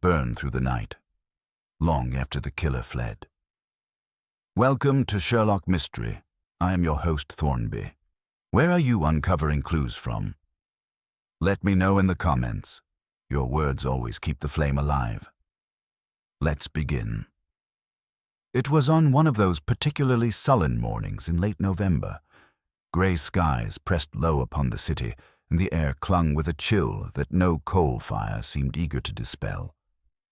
that burned through the night, long after the killer fled. Welcome to Sherlock Mystery. I am your host, Thornby. Where are you uncovering clues from? Let me know in the comments. Your words always keep the flame alive. Let's begin. It was on one of those particularly sullen mornings in late November. Grey skies pressed low upon the city, and the air clung with a chill that no coal fire seemed eager to dispel,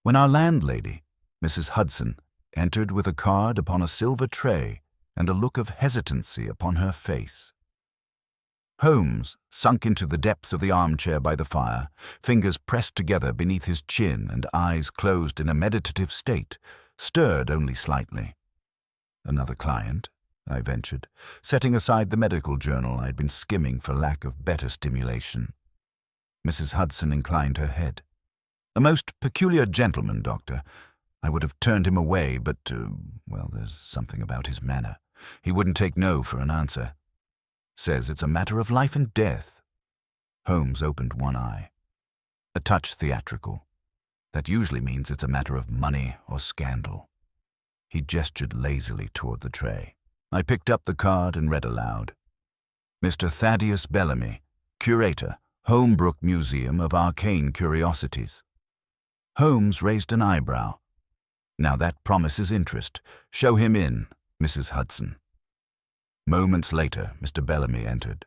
when our landlady, Mrs. Hudson, entered with a card upon a silver tray and a look of hesitancy upon her face. Holmes sunk into the depths of the armchair by the fire, fingers pressed together beneath his chin and eyes closed in a meditative state, stirred only slightly. "Another client?" I ventured, setting aside the medical journal I had been skimming for lack of better stimulation. Mrs. Hudson inclined her head. "A most peculiar gentleman, Doctor. I would have turned him away, but, there's something about his manner. He wouldn't take no for an answer. Says it's a matter of life and death." Holmes opened one eye. A touch theatrical. That usually means it's a matter of money or scandal. He gestured lazily toward the tray. I picked up the card and read aloud. "Mr. Thaddeus Bellamy, Curator, Holmbrook Museum of Arcane Curiosities." Holmes raised an eyebrow. "Now that promises interest. Show him in, Mrs. Hudson." Moments later, Mr. Bellamy entered.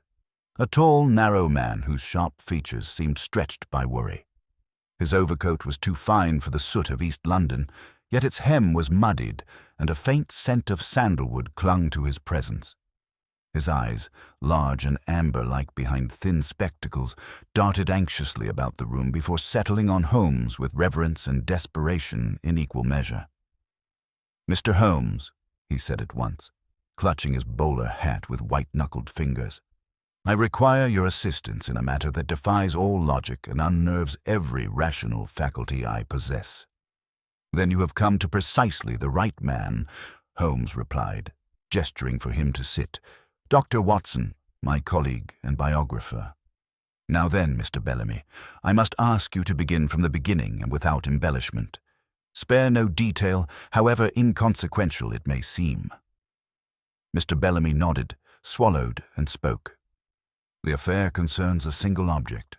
A tall, narrow man whose sharp features seemed stretched by worry. His overcoat was too fine for the soot of East London, yet its hem was muddied, and a faint scent of sandalwood clung to his presence. His eyes, large and amber-like behind thin spectacles, darted anxiously about the room before settling on Holmes with reverence and desperation in equal measure. "Mr. Holmes," he said at once, clutching his bowler hat with white-knuckled fingers, "I require your assistance in a matter that defies all logic and unnerves every rational faculty I possess." "Then you have come to precisely the right man," Holmes replied, gesturing for him to sit. "Dr. Watson, my colleague and biographer. Now then, Mr. Bellamy, I must ask you to begin from the beginning and without embellishment. Spare no detail, however inconsequential it may seem." Mr. Bellamy nodded, swallowed, and spoke. "The affair concerns a single object,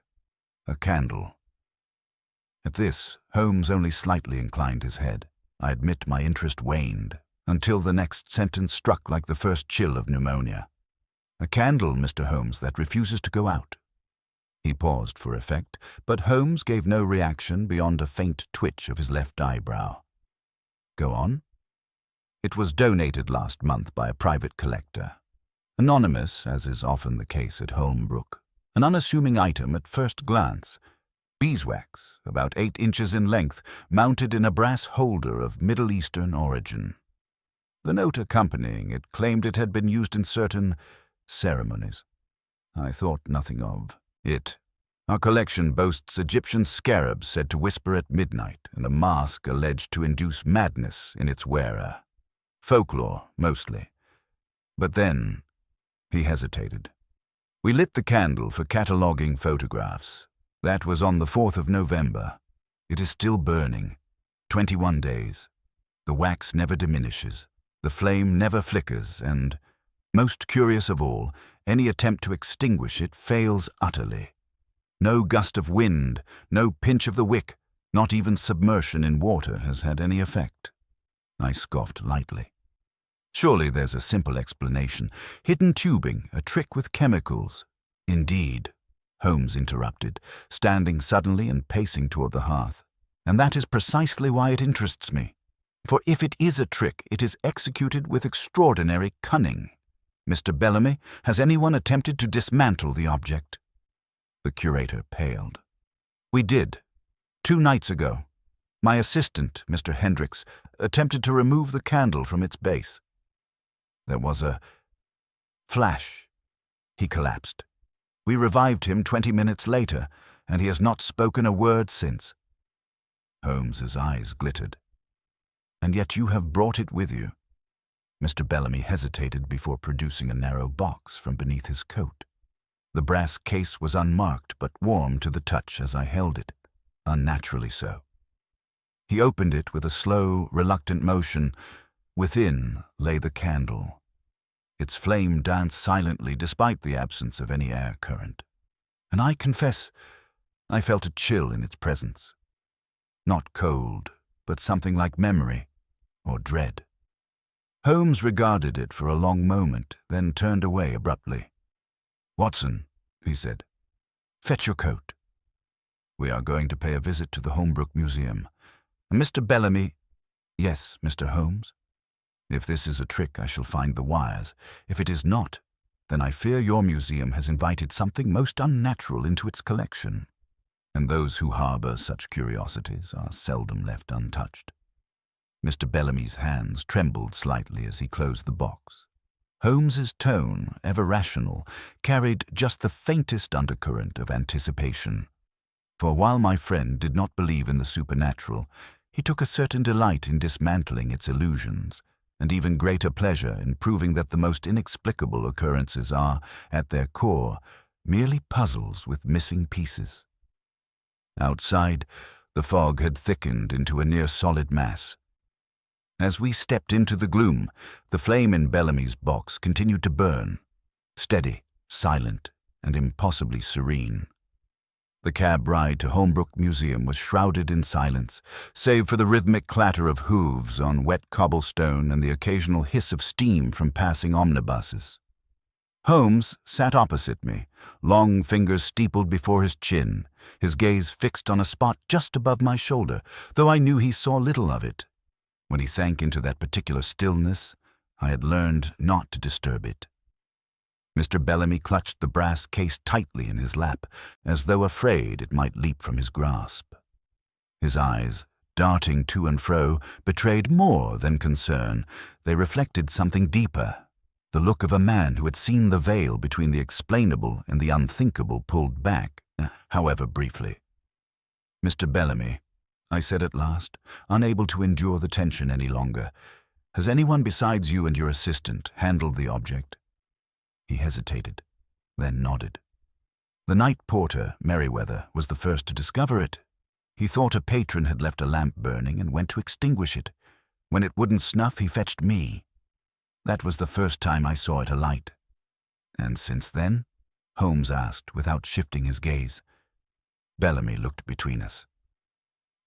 a candle." At this, Holmes only slightly inclined his head. I admit my interest waned, until the next sentence struck like the first chill of pneumonia. "A candle, Mr. Holmes, that refuses to go out." He paused for effect, but Holmes gave no reaction beyond a faint twitch of his left eyebrow. "Go on." "It was donated last month by a private collector. Anonymous, as is often the case at Holmbrook. An unassuming item at first glance. Beeswax, about 8 inches in length, mounted in a brass holder of Middle Eastern origin. The note accompanying it claimed it had been used in certain ceremonies. I thought nothing of it. Our collection boasts Egyptian scarabs said to whisper at midnight and a mask alleged to induce madness in its wearer. Folklore, mostly. But then, he hesitated. We lit the candle for cataloguing photographs. That was on the 4th of November. It is still burning. 21 days. The wax never diminishes. The flame never flickers, and, most curious of all, any attempt to extinguish it fails utterly. No gust of wind, no pinch of the wick, not even submersion in water has had any effect. I scoffed lightly. "Surely there's a simple explanation. Hidden tubing, a trick with chemicals." "Indeed," Holmes interrupted, standing suddenly and pacing toward the hearth. "And that is precisely why it interests me. For if it is a trick, it is executed with extraordinary cunning. Mr. Bellamy, has anyone attempted to dismantle the object?" The curator paled. "We did. 2 nights ago. My assistant, Mr. Hendricks, attempted to remove the candle from its base. There was a flash. He collapsed. We revived him 20 minutes later, and he has not spoken a word since." Holmes's eyes glittered. "And yet you have brought it with you." Mr. Bellamy hesitated before producing a narrow box from beneath his coat. The brass case was unmarked but warm to the touch as I held it, unnaturally so. He opened it with a slow, reluctant motion. Within lay the candle. Its flame danced silently despite the absence of any air current. And I confess, I felt a chill in its presence. Not cold, but something like memory or dread. Holmes regarded it for a long moment, then turned away abruptly. "Watson," he said, "fetch your coat. We are going to pay a visit to the Holmbrook Museum. And Mr. Bellamy—" "Yes, Mr. Holmes? If this is a trick, I shall find the wires. If it is not, then I fear your museum has invited something most unnatural into its collection. And those who harbor such curiosities are seldom left untouched." Mr. Bellamy's hands trembled slightly as he closed the box. Holmes's tone, ever rational, carried just the faintest undercurrent of anticipation. For while my friend did not believe in the supernatural, he took a certain delight in dismantling its illusions, and even greater pleasure in proving that the most inexplicable occurrences are, at their core, merely puzzles with missing pieces. Outside, the fog had thickened into a near-solid mass. As we stepped into the gloom, the flame in Bellamy's box continued to burn, steady, silent, and impossibly serene. The cab ride to Holmbrook Museum was shrouded in silence, save for the rhythmic clatter of hooves on wet cobblestone and the occasional hiss of steam from passing omnibuses. Holmes sat opposite me, long fingers steepled before his chin, his gaze fixed on a spot just above my shoulder, though I knew he saw little of it. When he sank into that particular stillness, I had learned not to disturb it. Mr. Bellamy clutched the brass case tightly in his lap, as though afraid it might leap from his grasp. His eyes, darting to and fro, betrayed more than concern. They reflected something deeper, the look of a man who had seen the veil between the explainable and the unthinkable pulled back, however briefly. "Mr. Bellamy," I said at last, unable to endure the tension any longer, "has anyone besides you and your assistant handled the object?" He hesitated, then nodded. The night porter, Merriweather, was the first to discover it. He thought a patron had left a lamp burning and went to extinguish it. When it wouldn't snuff, he fetched me. That was the first time I saw it alight. "And since then?" Holmes asked, without shifting his gaze. Bellamy looked between us.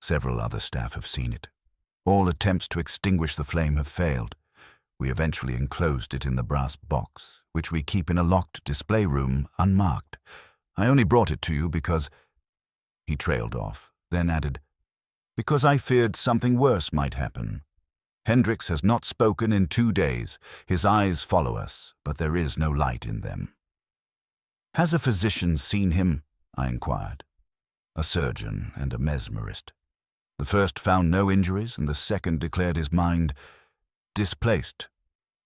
"Several other staff have seen it. All attempts to extinguish the flame have failed. We eventually enclosed it in the brass box, which we keep in a locked display room, unmarked. I only brought it to you because—" He trailed off, then added, "because I feared something worse might happen. Hendricks has not spoken in 2 days. His eyes follow us, but there is no light in them." "Has a physician seen him?" I inquired. "A surgeon and a mesmerist. The first found no injuries, and the second declared his mind displaced.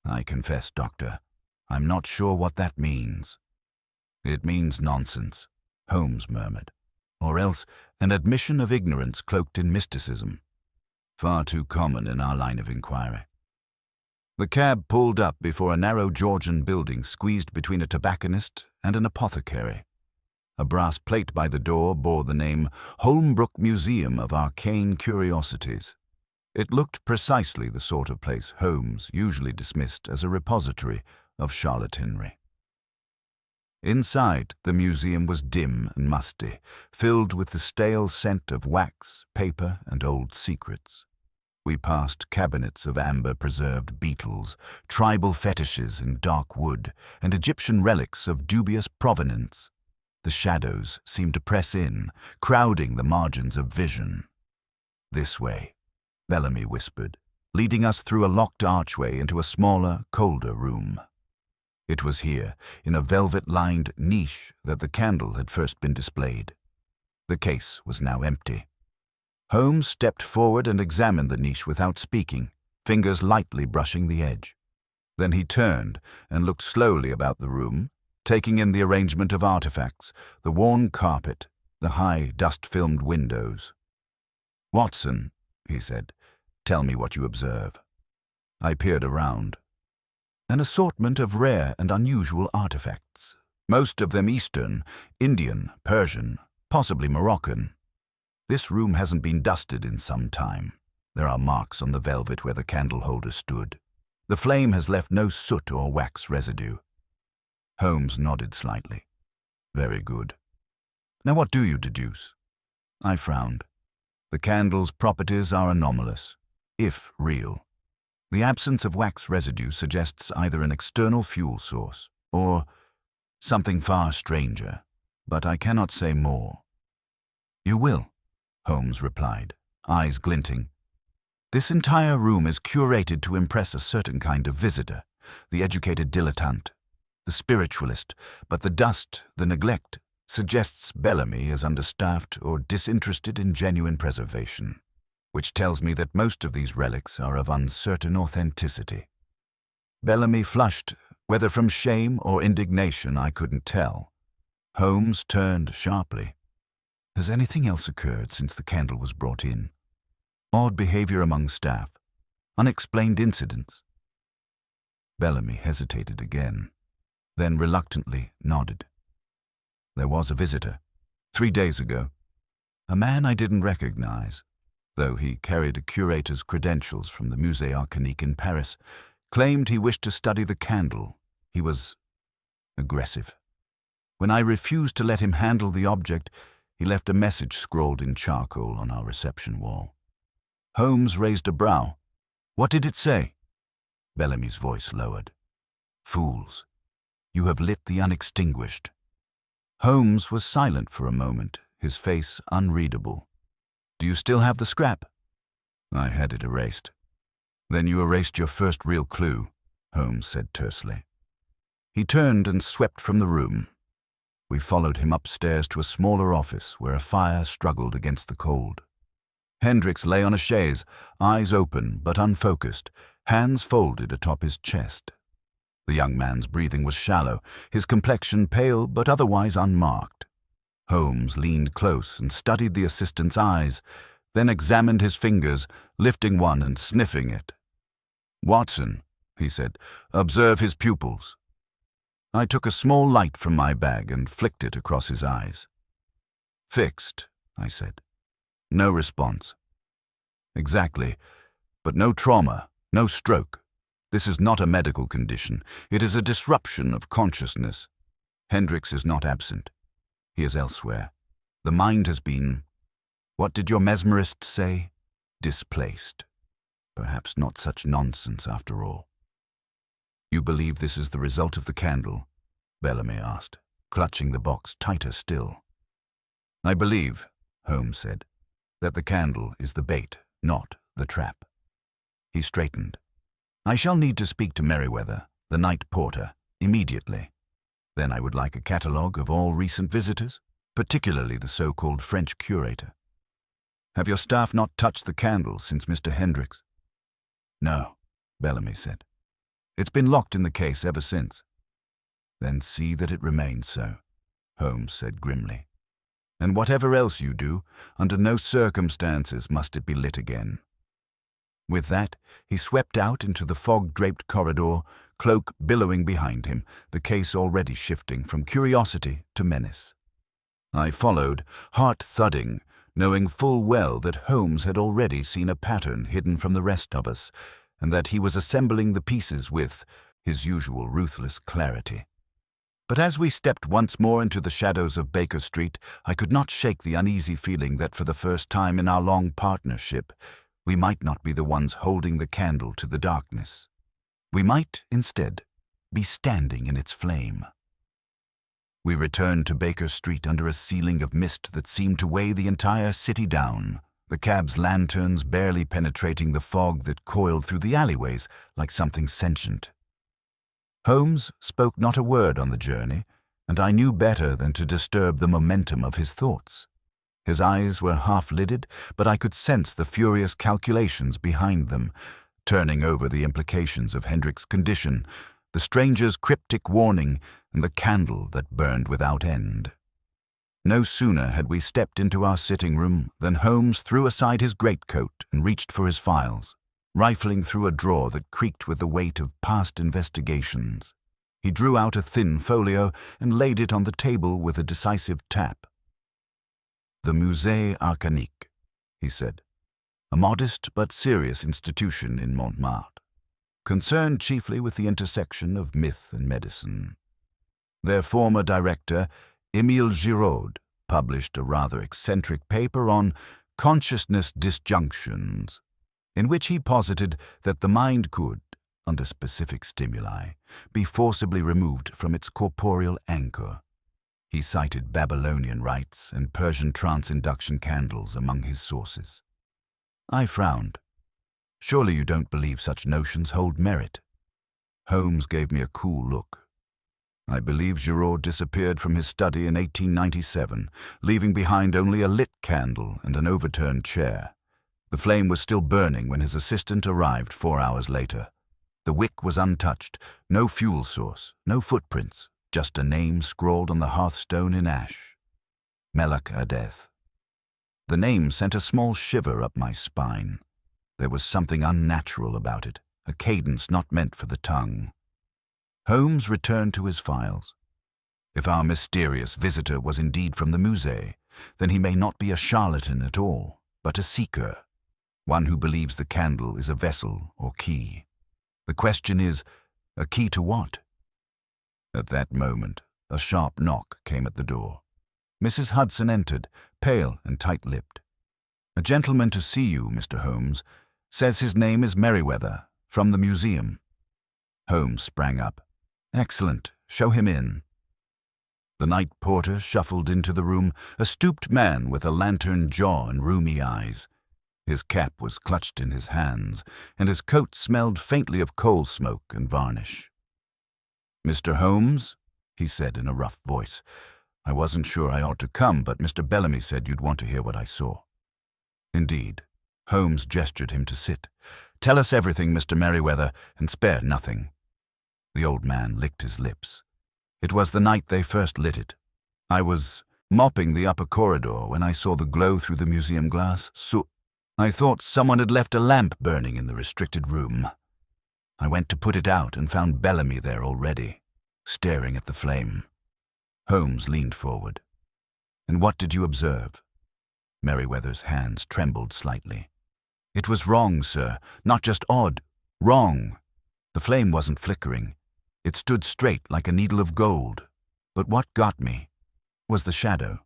I confess, Doctor, I'm not sure what that means." "It means nonsense," Holmes murmured, "or else an admission of ignorance cloaked in mysticism. Far too common in our line of inquiry." The cab pulled up before a narrow Georgian building squeezed between a tobacconist and an apothecary. A brass plate by the door bore the name Holmbrook Museum of Arcane Curiosities. It looked precisely the sort of place Holmes usually dismissed as a repository of charlatanry. Inside, the museum was dim and musty, filled with the stale scent of wax, paper, and old secrets. We passed cabinets of amber-preserved beetles, tribal fetishes in dark wood, and Egyptian relics of dubious provenance. The shadows seemed to press in, crowding the margins of vision. "This way," Bellamy whispered, leading us through a locked archway into a smaller, colder room. It was here, in a velvet-lined niche, that the candle had first been displayed. The case was now empty. Holmes stepped forward and examined the niche without speaking, fingers lightly brushing the edge. Then he turned and looked slowly about the room, taking in the arrangement of artifacts, the worn carpet, the high, dust-filmed windows. "Watson," he said, "tell me what you observe." I peered around. An assortment of rare and unusual artifacts, most of them Eastern, Indian, Persian, possibly Moroccan. This room hasn't been dusted in some time. There are marks on the velvet where the candle holder stood. The flame has left no soot or wax residue. Holmes nodded slightly. Very good. Now what do you deduce? I frowned. The candle's properties are anomalous, if real. The absence of wax residue suggests either an external fuel source or something far stranger, but I cannot say more. You will, Holmes replied, eyes glinting. This entire room is curated to impress a certain kind of visitor, the educated dilettante, the spiritualist, but the dust, the neglect, suggests Bellamy is understaffed or disinterested in genuine preservation, which tells me that most of these relics are of uncertain authenticity. Bellamy flushed, whether from shame or indignation I couldn't tell. Holmes turned sharply. Has anything else occurred since the candle was brought in? Odd behavior among staff? Unexplained incidents? Bellamy hesitated again, then reluctantly nodded. There was a visitor, 3 days ago. A man I didn't recognize, though he carried a curator's credentials from the Musée Arcanique in Paris, claimed he wished to study the candle. He was aggressive. When I refused to let him handle the object, he left a message scrawled in charcoal on our reception wall. Holmes raised a brow. What did it say? Bellamy's voice lowered. Fools, you have lit the unextinguished. Holmes was silent for a moment, his face unreadable. Do you still have the scrap? I had it erased. Then you erased your first real clue, Holmes said tersely. He turned and swept from the room. We followed him upstairs to a smaller office where a fire struggled against the cold. Hendricks lay on a chaise, eyes open but unfocused, hands folded atop his chest. The young man's breathing was shallow, his complexion pale but otherwise unmarked. Holmes leaned close and studied the assistant's eyes, then examined his fingers, lifting one and sniffing it. Watson, he said, observe his pupils. I took a small light from my bag and flicked it across his eyes. Fixed, I said. No response. Exactly, but no trauma, no stroke. This is not a medical condition. It is a disruption of consciousness. Hendricks is not absent. He is elsewhere. The mind has been, what did your mesmerist say? Displaced. Perhaps not such nonsense after all. You believe this is the result of the candle? Bellamy asked, clutching the box tighter still. I believe, Holmes said, that the candle is the bait, not the trap. He straightened. I shall need to speak to Merriweather, the night porter, immediately. Then I would like a catalogue of all recent visitors, particularly the so-called French curator. Have your staff not touched the candle since Mr. Hendricks? No, Bellamy said. It's been locked in the case ever since. Then see that it remains so, Holmes said grimly. And whatever else you do, under no circumstances must it be lit again. With that, he swept out into the fog-draped corridor, cloak billowing behind him, the case already shifting from curiosity to menace. I followed, heart thudding, knowing full well that Holmes had already seen a pattern hidden from the rest of us, and that he was assembling the pieces with his usual ruthless clarity. But as we stepped once more into the shadows of Baker Street, I could not shake the uneasy feeling that for the first time in our long partnership, we might not be the ones holding the candle to the darkness. We might, instead, be standing in its flame. We returned to Baker Street under a ceiling of mist that seemed to weigh the entire city down, the cab's lanterns barely penetrating the fog that coiled through the alleyways like something sentient. Holmes spoke not a word on the journey, and I knew better than to disturb the momentum of his thoughts. His eyes were half-lidded, but I could sense the furious calculations behind them, turning over the implications of Hendricks' condition, the stranger's cryptic warning, and the candle that burned without end. No sooner had we stepped into our sitting room than Holmes threw aside his greatcoat and reached for his files, rifling through a drawer that creaked with the weight of past investigations. He drew out a thin folio and laid it on the table with a decisive tap. The Musée Arcanique, he said, a modest but serious institution in Montmartre, concerned chiefly with the intersection of myth and medicine. Their former director, Émile Giraud, published a rather eccentric paper on consciousness disjunctions, in which he posited that the mind could, under specific stimuli, be forcibly removed from its corporeal anchor. He cited Babylonian rites and Persian trance induction candles among his sources. I frowned. Surely you don't believe such notions hold merit? Holmes gave me a cool look. I believe Giraud disappeared from his study in 1897, leaving behind only a lit candle and an overturned chair. The flame was still burning when his assistant arrived 4 hours later. The wick was untouched, no fuel source, no footprints, just a name scrawled on the hearthstone in ash. Melek Adeth. The name sent a small shiver up my spine. There was something unnatural about it, a cadence not meant for the tongue. Holmes returned to his files. If our mysterious visitor was indeed from the Musée, then he may not be a charlatan at all, but a seeker, one who believes the candle is a vessel or key. The question is, a key to what? At that moment, a sharp knock came at the door. Mrs. Hudson entered, pale and tight-lipped. "A gentleman to see you, Mr. Holmes. Says his name is Merriweather, from the museum." Holmes sprang up. "Excellent. Show him in." The night porter shuffled into the room, a stooped man with a lantern jaw and rheumy eyes. His cap was clutched in his hands, and his coat smelled faintly of coal smoke and varnish. "Mr. Holmes," he said in a rough voice. "I wasn't sure I ought to come, but Mr. Bellamy said you'd want to hear what I saw." Indeed. Holmes gestured him to sit. "Tell us everything, Mr. Merriweather, and spare nothing." The old man licked his lips. "It was the night they first lit it. I was mopping the upper corridor when I saw the glow through the museum glass. I thought someone had left a lamp burning in the restricted room. I went to put it out and found Bellamy there already, staring at the flame." Holmes leaned forward. "And what did you observe?" Merriweather's hands trembled slightly. "It was wrong, sir. Not just odd. Wrong. The flame wasn't flickering. It stood straight like a needle of gold. But what got me was the shadow."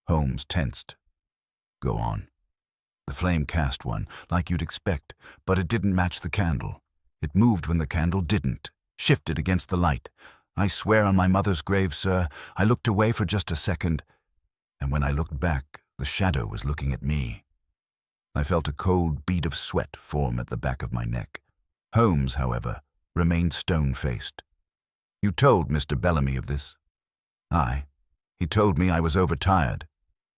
Holmes tensed. "Go on." "The flame cast one, like you'd expect, but it didn't match the candle. It moved when the candle didn't, shifted against the light. I swear on my mother's grave, sir, I looked away for just a second, and when I looked back, the shadow was looking at me." I felt a cold bead of sweat form at the back of my neck. Holmes, however, remained stone-faced. "You told Mr. Bellamy of this?" "Aye. He told me I was overtired.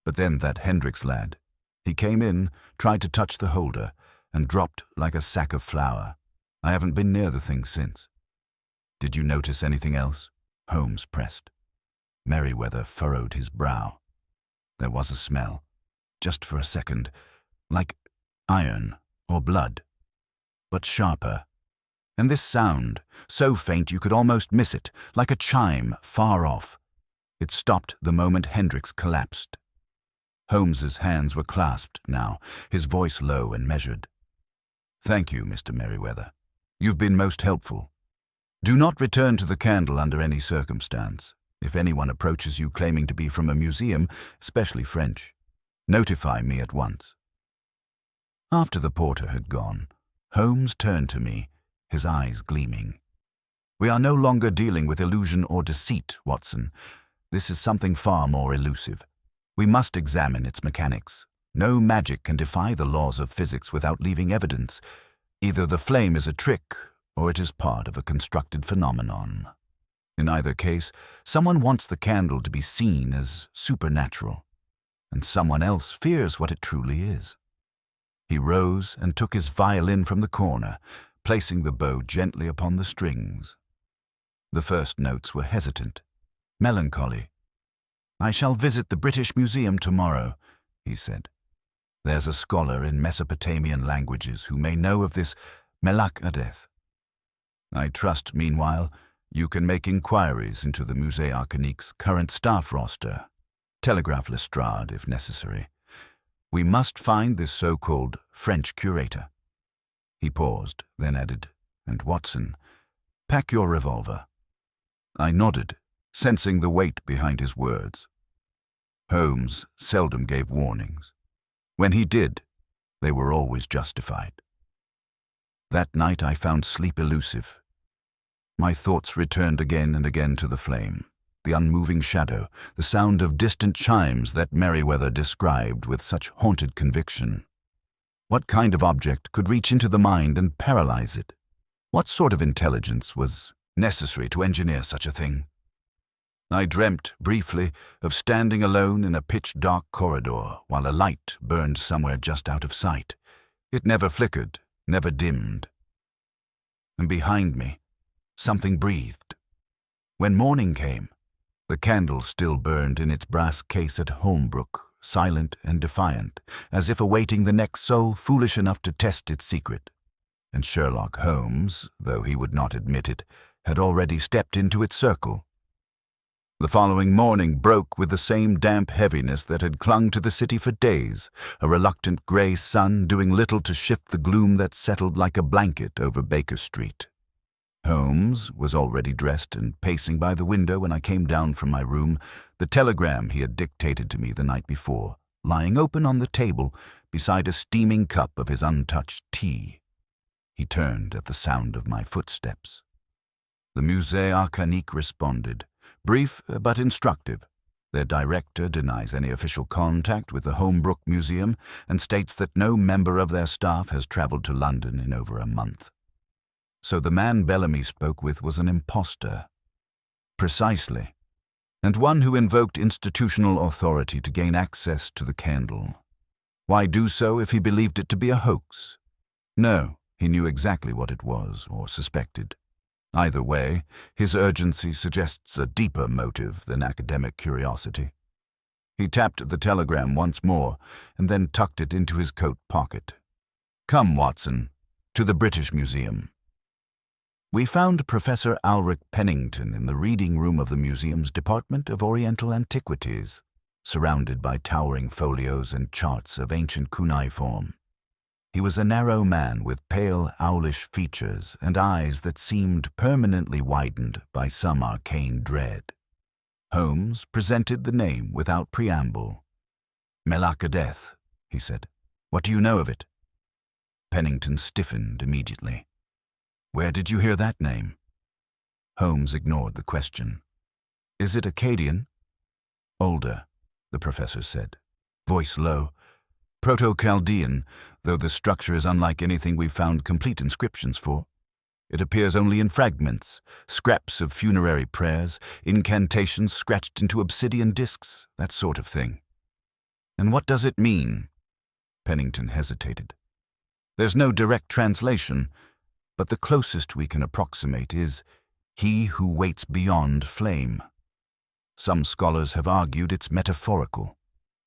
But then that Hendricks lad. He came in, tried to touch the holder, and dropped like a sack of flour. I haven't been near the thing since." "Did you notice anything else?" Holmes pressed. Merriweather furrowed his brow. "There was a smell, just for a second, like iron or blood, but sharper. And this sound, so faint you could almost miss it, like a chime far off. It stopped the moment Hendricks collapsed." Holmes's hands were clasped now, his voice low and measured. "Thank you, Mr. Merriweather. You've been most helpful. Do not return to the candle under any circumstance. If anyone approaches you claiming to be from a museum, especially French, notify me at once." After the porter had gone, Holmes turned to me, his eyes gleaming. "We are no longer dealing with illusion or deceit, Watson. This is something far more elusive. We must examine its mechanics. No magic can defy the laws of physics without leaving evidence. Either the flame is a trick, or it is part of a constructed phenomenon. In either case, someone wants the candle to be seen as supernatural, and someone else fears what it truly is." He rose and took his violin from the corner, placing the bow gently upon the strings. The first notes were hesitant, melancholy. "I shall visit the British Museum tomorrow," he said. "There's a scholar in Mesopotamian languages who may know of this Melek Adeth. I trust, meanwhile, you can make inquiries into the Musée Arcanique's current staff roster. Telegraph Lestrade, if necessary. We must find this so-called French curator. He paused, then added, "And Watson, pack your revolver." I nodded, sensing the weight behind his words. Holmes seldom gave warnings. When he did, they were always justified. That night I found sleep elusive. My thoughts returned again and again to the flame, the unmoving shadow, the sound of distant chimes that Merriweather described with such haunted conviction. What kind of object could reach into the mind and paralyze it? What sort of intelligence was necessary to engineer such a thing? I dreamt, briefly, of standing alone in a pitch-dark corridor while a light burned somewhere just out of sight. It never flickered, never dimmed. And behind me, something breathed. When morning came, the candle still burned in its brass case at Holmbrook, silent and defiant, as if awaiting the next soul foolish enough to test its secret. And Sherlock Holmes, though he would not admit it, had already stepped into its circle. The following morning broke with the same damp heaviness that had clung to the city for days, a reluctant grey sun doing little to shift the gloom that settled like a blanket over Baker Street. Holmes was already dressed and pacing by the window when I came down from my room, the telegram he had dictated to me the night before, lying open on the table beside a steaming cup of his untouched tea. He turned at the sound of my footsteps. The Musée Arcanique responded, brief but instructive. Their director denies any official contact with the Holmbrook Museum and states that no member of their staff has traveled to London in over a month. So the man Bellamy spoke with was an impostor. Precisely. And one who invoked institutional authority to gain access to the candle. Why do so if he believed it to be a hoax? No, he knew exactly what it was, or suspected. Either way, his urgency suggests a deeper motive than academic curiosity. He tapped the telegram once more, and then tucked it into his coat pocket. "Come, Watson, to the British Museum." We found Professor Alric Pennington in the reading room of the museum's Department of Oriental Antiquities, surrounded by towering folios and charts of ancient cuneiform. He was a narrow man with pale, owlish features and eyes that seemed permanently widened by some arcane dread. Holmes presented the name without preamble. "Melchizedek," he said. "What do you know of it?" Pennington stiffened immediately. "Where did you hear that name?" Holmes ignored the question. "Is it Akkadian?" "Older," the professor said, voice low. "Proto-Chaldean, though the structure is unlike anything we've found complete inscriptions for. It appears only in fragments, scraps of funerary prayers, incantations scratched into obsidian discs, that sort of thing." "And what does it mean?" Pennington hesitated. "There's no direct translation, but the closest we can approximate is, 'He who waits beyond flame.' Some scholars have argued it's metaphorical,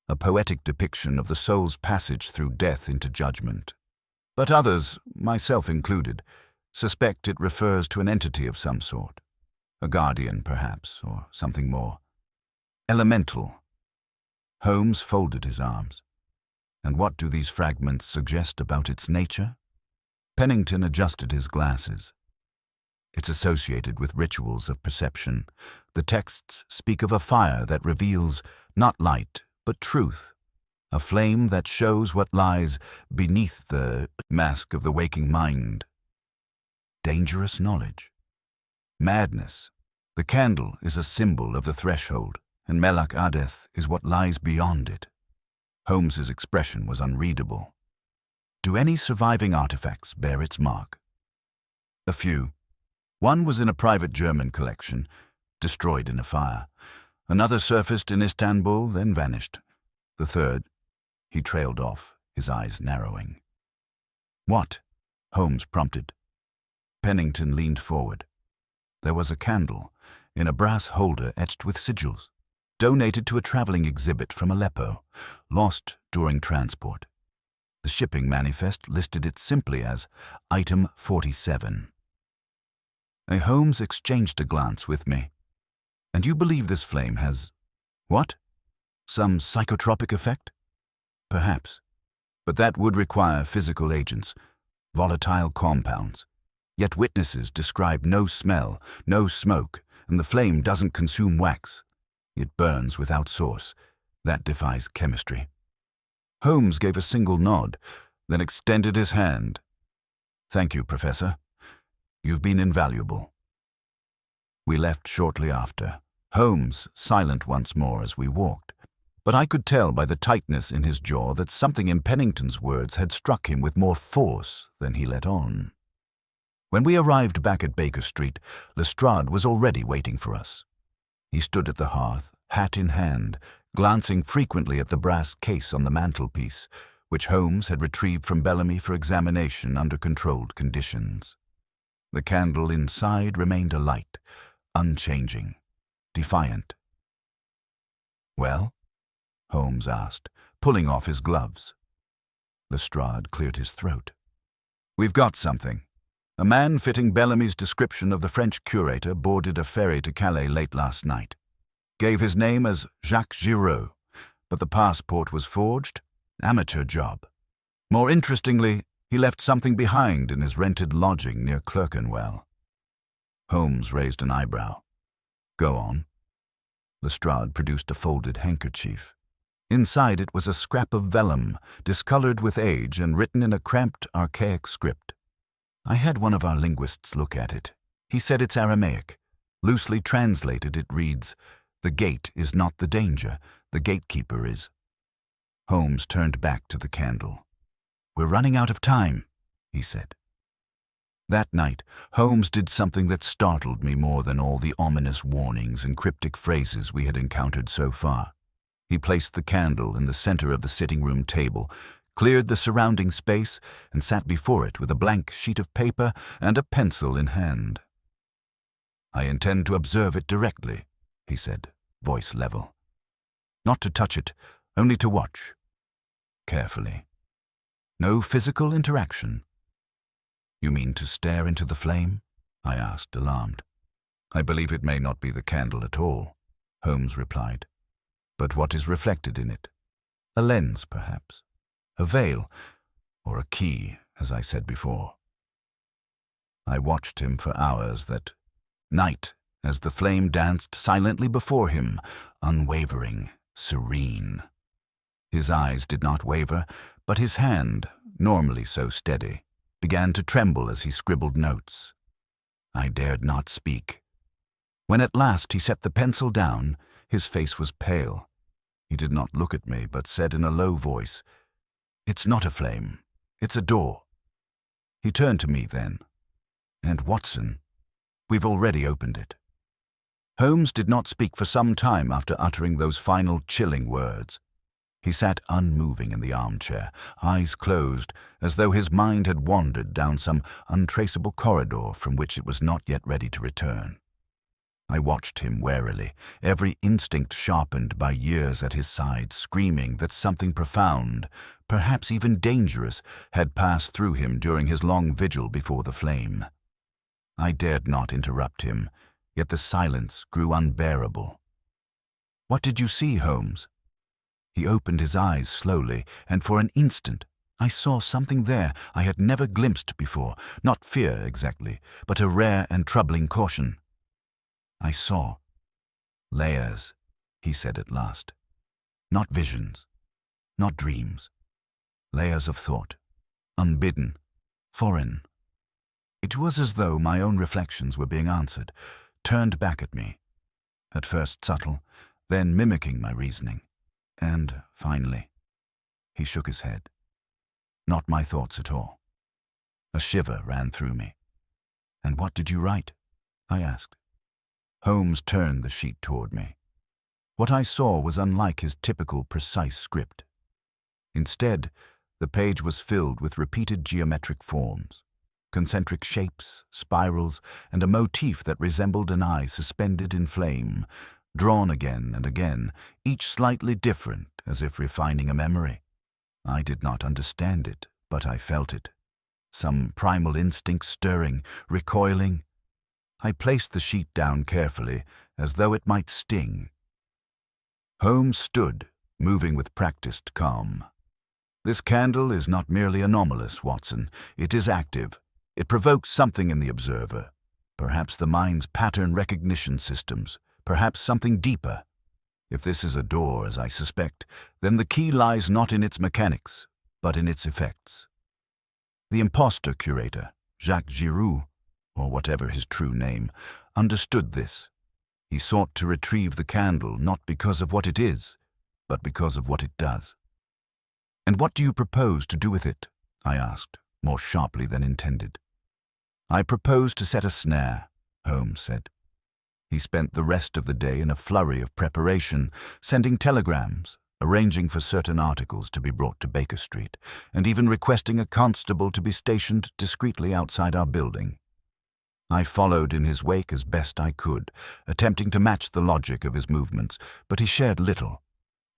a poetic depiction of the soul's passage through death into judgment. But others, myself included, suspect it refers to an entity of some sort, a guardian perhaps, or something more. Elemental." Holmes folded his arms. "And what do these fragments suggest about its nature?" Pennington adjusted his glasses. "It's associated with rituals of perception. The texts speak of a fire that reveals not light, but truth, a flame that shows what lies beneath the mask of the waking mind. Dangerous knowledge. Madness. The candle is a symbol of the threshold, and Melchizedek is what lies beyond it." Holmes's expression was unreadable. "Do any surviving artifacts bear its mark?" "A few. One was in a private German collection, destroyed in a fire. Another surfaced in Istanbul, then vanished. The third—" He trailed off, his eyes narrowing. "What?" Holmes prompted. Pennington leaned forward. There was a candle, in a brass holder etched with sigils, donated to a traveling exhibit from Aleppo, lost during transport. The shipping manifest listed it simply as Item 47. Holmes exchanged a glance with me. "And you believe this flame has—" "What?" Some psychotropic effect? Perhaps. But that would require physical agents, volatile compounds. Yet witnesses describe no smell, no smoke, and the flame doesn't consume wax. It burns without source. That defies chemistry. Holmes gave a single nod, then extended his hand. "Thank you, Professor. You've been invaluable." We left shortly after, Holmes silent once more as we walked. But I could tell by the tightness in his jaw that something in Pennington's words had struck him with more force than he let on. When we arrived back at Baker Street, Lestrade was already waiting for us. He stood at the hearth, hat in hand, glancing frequently at the brass case on the mantelpiece, which Holmes had retrieved from Bellamy for examination under controlled conditions. The candle inside remained alight, unchanging, defiant. "Well?" Holmes asked, pulling off his gloves. Lestrade cleared his throat. "We've got something. A man fitting Bellamy's description of the French curator boarded a ferry to Calais late last night. Gave his name as Jacques Giraud, but the passport was forged. Amateur job. More interestingly, he left something behind in his rented lodging near Clerkenwell." Holmes raised an eyebrow. "Go on." Lestrade produced a folded handkerchief. Inside it was a scrap of vellum, discolored with age and written in a cramped, archaic script. I had one of our linguists look at it. He said it's Aramaic. Loosely translated, it reads, "The gate is not the danger, the gatekeeper is." Holmes turned back to the candle. "We're running out of time," he said. That night, Holmes did something that startled me more than all the ominous warnings and cryptic phrases we had encountered so far. He placed the candle in the center of the sitting-room table, cleared the surrounding space, and sat before it with a blank sheet of paper and a pencil in hand. "I intend to observe it directly," he said, voice level. "Not to touch it, only to watch. Carefully. No physical interaction." "You mean to stare into the flame?" I asked, alarmed. "I believe it may not be the candle at all," Holmes replied. "But what is reflected in it? A lens, perhaps. A veil, or a key, as I said before." I watched him for hours that night as the flame danced silently before him, unwavering, serene. His eyes did not waver, but his hand, normally so steady, began to tremble as he scribbled notes. I dared not speak. When at last he set the pencil down, his face was pale. He did not look at me, but said in a low voice, "It's not a flame. It's a door." He turned to me then. "And Watson, we've already opened it." Holmes did not speak for some time after uttering those final chilling words. He sat unmoving in the armchair, eyes closed, as though his mind had wandered down some untraceable corridor from which it was not yet ready to return. I watched him warily, every instinct sharpened by years at his side, screaming that something profound, perhaps even dangerous, had passed through him during his long vigil before the flame. I dared not interrupt him, yet the silence grew unbearable. "What did you see, Holmes?" He opened his eyes slowly, and for an instant I saw something there I had never glimpsed before, not fear exactly, but a rare and troubling caution. "I saw layers," he said at last. "Not visions, not dreams. Layers of thought, unbidden, foreign." It was as though my own reflections were being answered, turned back at me, at first subtle, then mimicking my reasoning. And, finally, he shook his head. Not my thoughts at all. A shiver ran through me. "And what did you write?" I asked. Holmes turned the sheet toward me. What I saw was unlike his typical precise script. Instead, the page was filled with repeated geometric forms, concentric shapes, spirals, and a motif that resembled an eye suspended in flame, drawn again and again, each slightly different, as if refining a memory. I did not understand it, but I felt it. Some primal instinct stirring, recoiling. I placed the sheet down carefully, as though it might sting. Holmes stood, moving with practiced calm. "This candle is not merely anomalous, Watson. It is active. It provokes something in the observer. Perhaps the mind's pattern recognition systems. Perhaps something deeper. If this is a door, as I suspect, then the key lies not in its mechanics, but in its effects." The imposter curator, Jacques Giroux, or whatever his true name, understood this. He sought to retrieve the candle not because of what it is, but because of what it does. "And what do you propose to do with it?" I asked, more sharply than intended. "I propose to set a snare," Holmes said. He spent the rest of the day in a flurry of preparation, sending telegrams, arranging for certain articles to be brought to Baker Street, and even requesting a constable to be stationed discreetly outside our building. I followed in his wake as best I could, attempting to match the logic of his movements, but he shared little.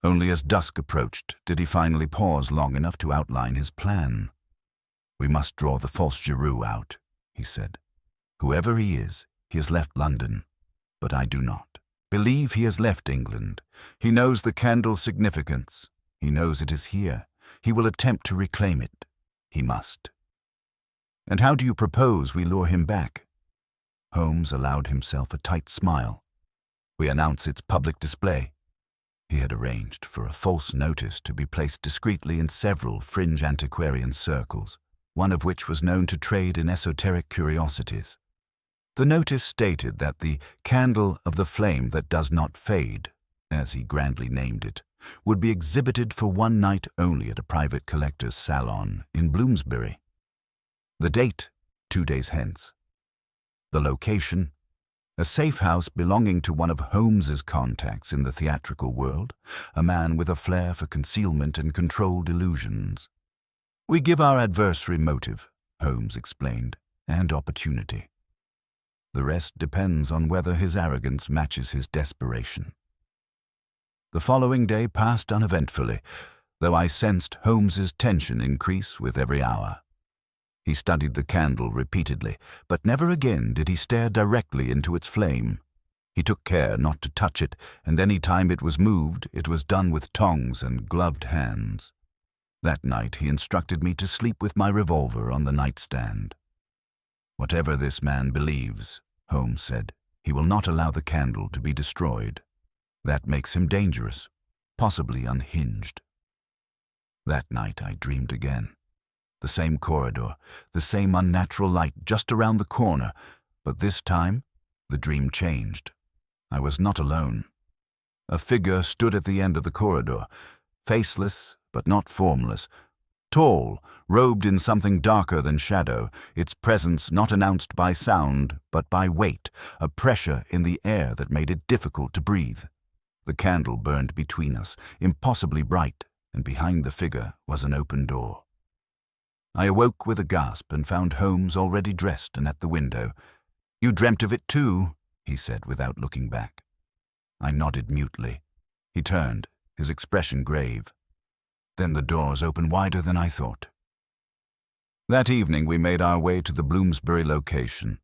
Only as dusk approached did he finally pause long enough to outline his plan. "We must draw the false Giroux out," he said. "Whoever he is, he has left London. But I do not believe he has left England. He knows the candle's significance. He knows it is here. He will attempt to reclaim it. He must." "And how do you propose we lure him back?" Holmes allowed himself a tight smile. "We announce its public display." He had arranged for a false notice to be placed discreetly in several fringe antiquarian circles, one of which was known to trade in esoteric curiosities. The notice stated that the candle of the flame that does not fade, as he grandly named it, would be exhibited for one night only at a private collector's salon in Bloomsbury. The date, 2 days hence. The location, a safe house belonging to one of Holmes's contacts in the theatrical world, a man with a flair for concealment and controlled illusions. "We give our adversary motive," Holmes explained, "and opportunity. The rest depends on whether his arrogance matches his desperation." The following day passed uneventfully, though I sensed Holmes's tension increase with every hour. He studied the candle repeatedly, but never again did he stare directly into its flame. He took care not to touch it, and any time it was moved, it was done with tongs and gloved hands. That night he instructed me to sleep with my revolver on the nightstand. "Whatever this man believes," Holmes said, "he will not allow the candle to be destroyed. That makes him dangerous, possibly unhinged." That night I dreamed again. The same corridor, the same unnatural light just around the corner, but this time the dream changed. I was not alone. A figure stood at the end of the corridor, faceless but not formless, tall, robed in something darker than shadow, its presence not announced by sound but by weight, a pressure in the air that made it difficult to breathe. The candle burned between us, impossibly bright, and behind the figure was an open door. I awoke with a gasp and found Holmes already dressed and at the window. "You dreamt of it too," he said without looking back. I nodded mutely. He turned, his expression grave. Then the doors opened wider than I thought. That evening we made our way to the Bloomsbury location,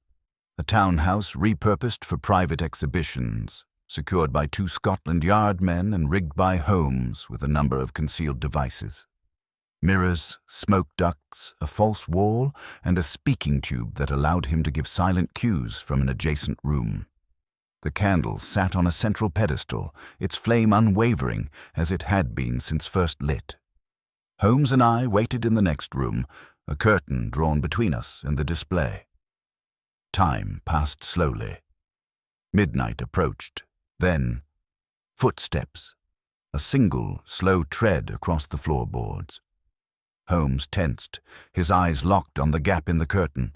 a townhouse repurposed for private exhibitions, secured by 2 Scotland Yard men and rigged by Holmes with a number of concealed devices. Mirrors, smoke ducts, a false wall, and a speaking tube that allowed him to give silent cues from an adjacent room. The candle sat on a central pedestal, its flame unwavering as it had been since first lit. Holmes and I waited in the next room, a curtain drawn between us and the display. Time passed slowly. Midnight approached. Then, footsteps, a single, slow tread across the floorboards. Holmes tensed, his eyes locked on the gap in the curtain.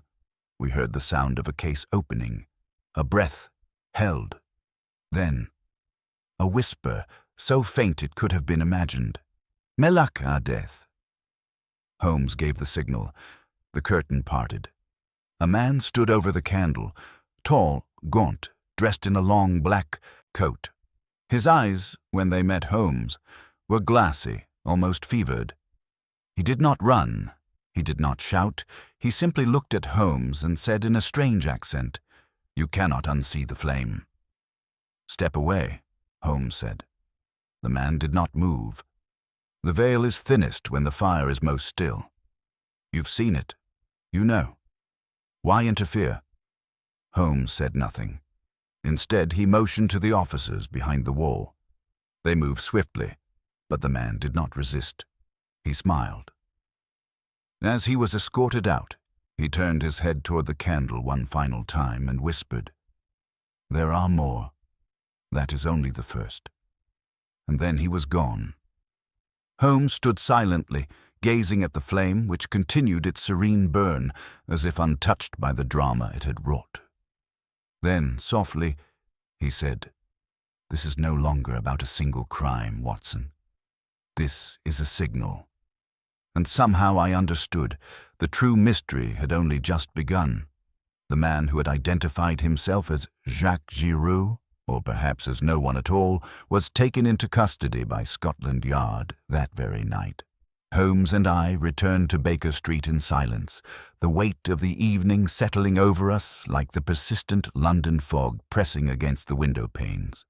We heard the sound of a case opening, a breath held. Then, a whisper, so faint it could have been imagined. "Melak à death." Holmes gave the signal. The curtain parted. A man stood over the candle, tall, gaunt, dressed in a long black coat. His eyes, when they met Holmes, were glassy, almost fevered. He did not run. He did not shout. He simply looked at Holmes and said in a strange accent, "You cannot unsee the flame." "Step away," Holmes said. The man did not move. The veil is thinnest when the fire is most still. You've seen it. You know. Why interfere? Holmes said nothing. Instead, he motioned to the officers behind the wall. They moved swiftly, but the man did not resist. He smiled. As he was escorted out, he turned his head toward the candle one final time and whispered, "There are more. That is only the first." And then he was gone. Holmes stood silently, gazing at the flame which continued its serene burn, as if untouched by the drama it had wrought. Then, softly, he said, "This is no longer about a single crime, Watson. This is a signal." And somehow I understood. The true mystery had only just begun. The man who had identified himself as Jacques Giroux, or perhaps as no one at all, was taken into custody by Scotland Yard that very night. Holmes and I returned to Baker Street in silence, the weight of the evening settling over us like the persistent London fog pressing against the window panes.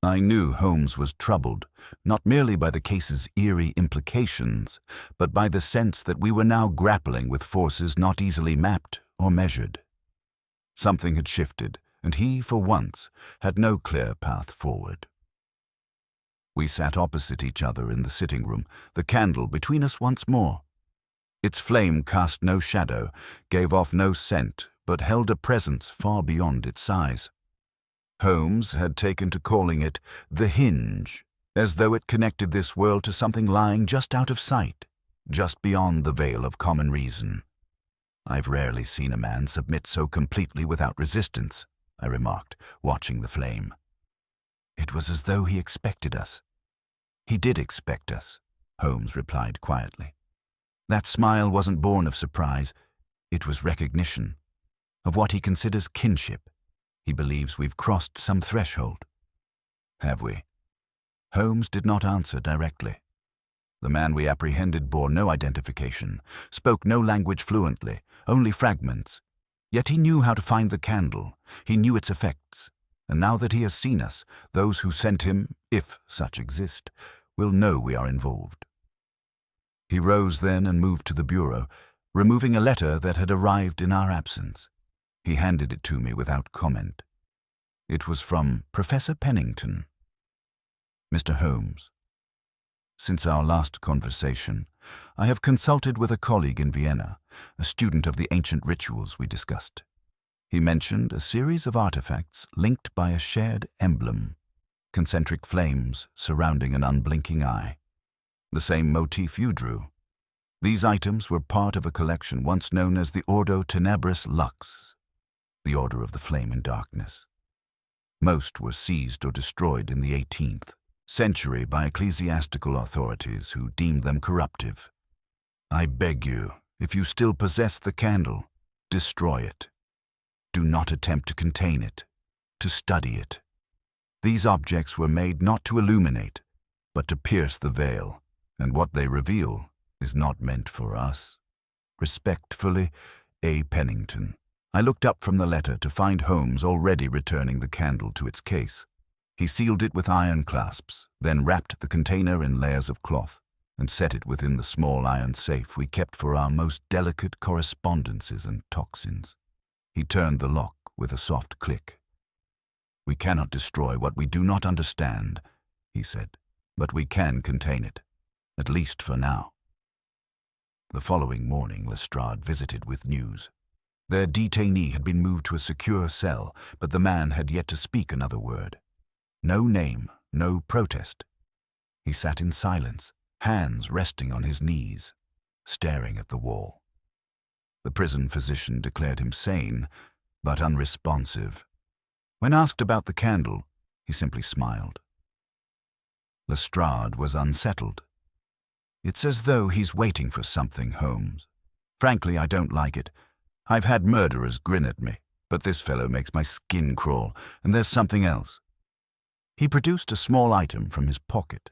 I knew Holmes was troubled, not merely by the case's eerie implications, but by the sense that we were now grappling with forces not easily mapped or measured. Something had shifted, and he, for once, had no clear path forward. We sat opposite each other in the sitting room, the candle between us once more. Its flame cast no shadow, gave off no scent, but held a presence far beyond its size. Holmes had taken to calling it the hinge, as though it connected this world to something lying just out of sight, just beyond the veil of common reason. "I've rarely seen a man submit so completely without resistance," I remarked, watching the flame. "It was as though he expected us." "He did expect us," Holmes replied quietly. That smile wasn't born of surprise. It was recognition of what he considers kinship. He believes we've crossed some threshold. Have we? Holmes did not answer directly. The man we apprehended bore no identification, spoke no language fluently, only fragments. Yet he knew how to find the candle, he knew its effects, and now that he has seen us, those who sent him, if such exist, will know we are involved. He rose then and moved to the bureau, removing a letter that had arrived in our absence. He handed it to me without comment. It was from Professor Pennington. "Mr. Holmes, since our last conversation, I have consulted with a colleague in Vienna, a student of the ancient rituals we discussed. He mentioned a series of artifacts linked by a shared emblem, concentric flames surrounding an unblinking eye. The same motif you drew. These items were part of a collection once known as the Ordo Tenebris Lux, the Order of the Flame in Darkness. Most were seized or destroyed in the 18th century by ecclesiastical authorities who deemed them corruptive. I beg you, if you still possess the candle, destroy it. Do not attempt to contain it, to study it. These objects were made not to illuminate, but to pierce the veil, and what they reveal is not meant for us. Respectfully, A. Pennington." I looked up from the letter to find Holmes already returning the candle to its case. He sealed it with iron clasps, then wrapped the container in layers of cloth, and set it within the small iron safe we kept for our most delicate correspondences and toxins. He turned the lock with a soft click. "We cannot destroy what we do not understand," he said, "but we can contain it, at least for now." The following morning, Lestrade visited with news. Their detainee had been moved to a secure cell, but the man had yet to speak another word. No name, no protest. He sat in silence, hands resting on his knees, staring at the wall. The prison physician declared him sane, but unresponsive. When asked about the candle, he simply smiled. Lestrade was unsettled. "It's as though he's waiting for something, Holmes. Frankly, I don't like it. I've had murderers grin at me, but this fellow makes my skin crawl, and there's something else." He produced a small item from his pocket,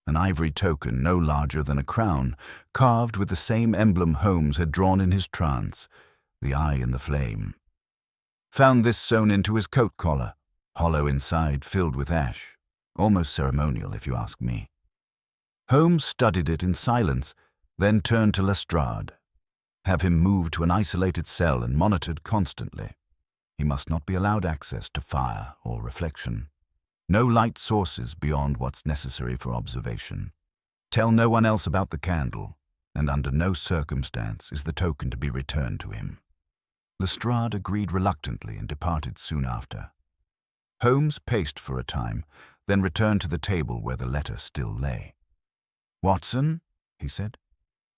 an ivory token no larger than a crown, carved with the same emblem Holmes had drawn in his trance, the eye in the flame. "Found this sewn into his coat collar, hollow inside, filled with ash. almost ceremonial if you ask me. Holmes studied it in silence, then turned to Lestrade. Have him moved to an isolated cell and monitored constantly. He must not be allowed access to fire or reflection. No light sources beyond what's necessary for observation. Tell no one else about the candle, and under no circumstance is the token to be returned to him. Lestrade agreed reluctantly and departed soon after. Holmes paced for a time, then returned to the table where the letter still lay. "Watson," he said,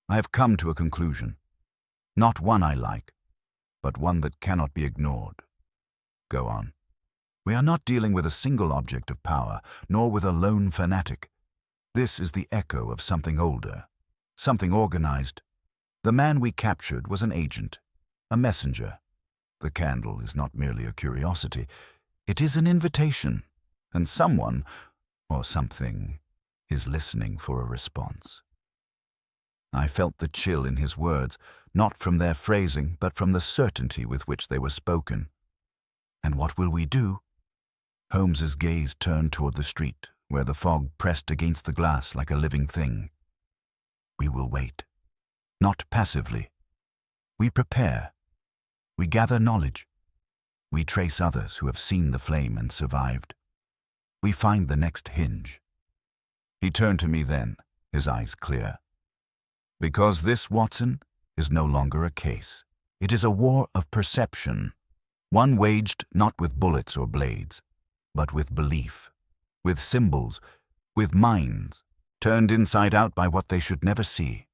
"I have come to a conclusion. Not one I like, but one that cannot be ignored. Go on. We are not dealing with a single object of power, nor with a lone fanatic. This is the echo of something older, something organized. The man we captured was an agent, a messenger. The candle is not merely a curiosity. It is an invitation, and someone, or something, is listening for a response." I felt the chill in his words, not from their phrasing, but from the certainty with which they were spoken. "And what will we do?" Holmes's gaze turned toward the street, where the fog pressed against the glass like a living thing. "We will wait. Not passively. We prepare. We gather knowledge. We trace others who have seen the flame and survived. We find the next hinge." He turned to me then, his eyes clear. "Because this, Watson, is no longer a case. It is a war of perception, one waged not with bullets or blades, but with belief, with symbols, with minds, turned inside out by what they should never see.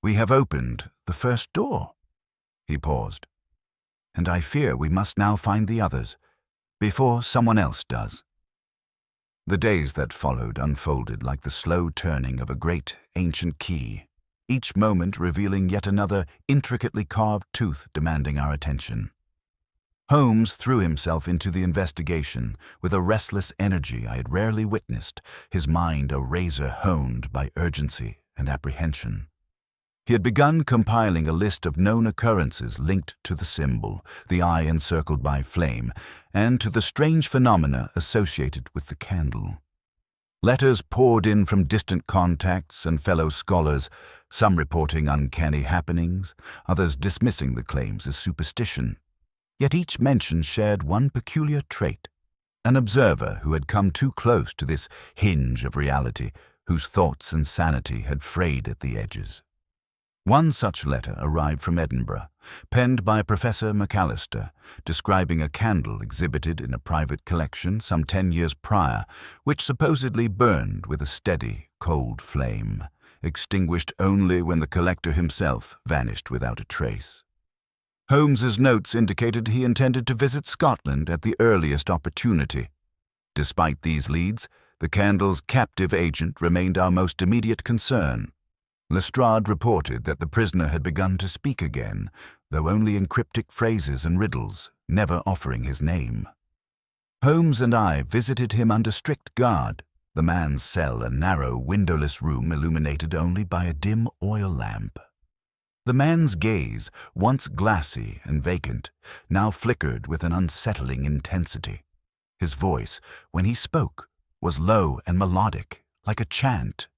We have opened the first door." He paused. "And I fear we must now find the others, before someone else does." The days that followed unfolded like the slow turning of a great ancient key, each moment revealing yet another intricately carved tooth demanding our attention. Holmes threw himself into the investigation with a restless energy I had rarely witnessed, his mind a razor honed by urgency and apprehension. He had begun compiling a list of known occurrences linked to the symbol, the eye encircled by flame, and to the strange phenomena associated with the candle. Letters poured in from distant contacts and fellow scholars, some reporting uncanny happenings, others dismissing the claims as superstition. Yet each mention shared one peculiar trait, an observer who had come too close to this hinge of reality, whose thoughts and sanity had frayed at the edges. One such letter arrived from Edinburgh, penned by Professor McAllister, describing a candle exhibited in a private collection some 10 years prior, which supposedly burned with a steady, cold flame, extinguished only when the collector himself vanished without a trace. Holmes's notes indicated he intended to visit Scotland at the earliest opportunity. Despite these leads, the candle's captive agent remained our most immediate concern. Lestrade reported that the prisoner had begun to speak again, though only in cryptic phrases and riddles, never offering his name. Holmes and I visited him under strict guard, the man's cell a narrow, windowless room illuminated only by a dim oil lamp. The man's gaze, once glassy and vacant, now flickered with an unsettling intensity. His voice, when he spoke, was low and melodic, like a chant.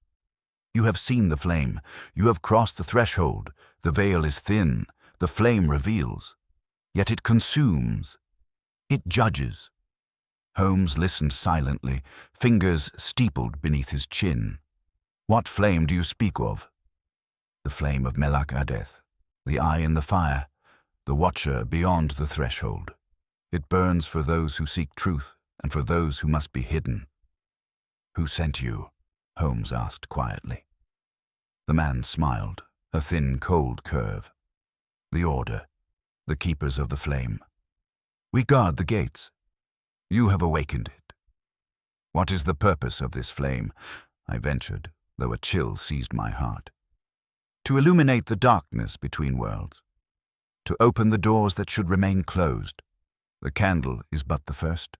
"You have seen the flame. You have crossed the threshold. The veil is thin. The flame reveals. Yet it consumes. It judges." Holmes listened silently, fingers steepled beneath his chin. "What flame do you speak of?" "The flame of Melach Adeth, the eye in the fire, the watcher beyond the threshold. It burns for those who seek truth and for those who must be hidden." "Who sent you?" Holmes asked quietly. The man smiled, a thin, cold curve. "The Order, the keepers of the flame. We guard the gates. You have awakened it." "What is the purpose of this flame?" I ventured, though a chill seized my heart. "To illuminate the darkness between worlds. To open the doors that should remain closed. The candle is but the first.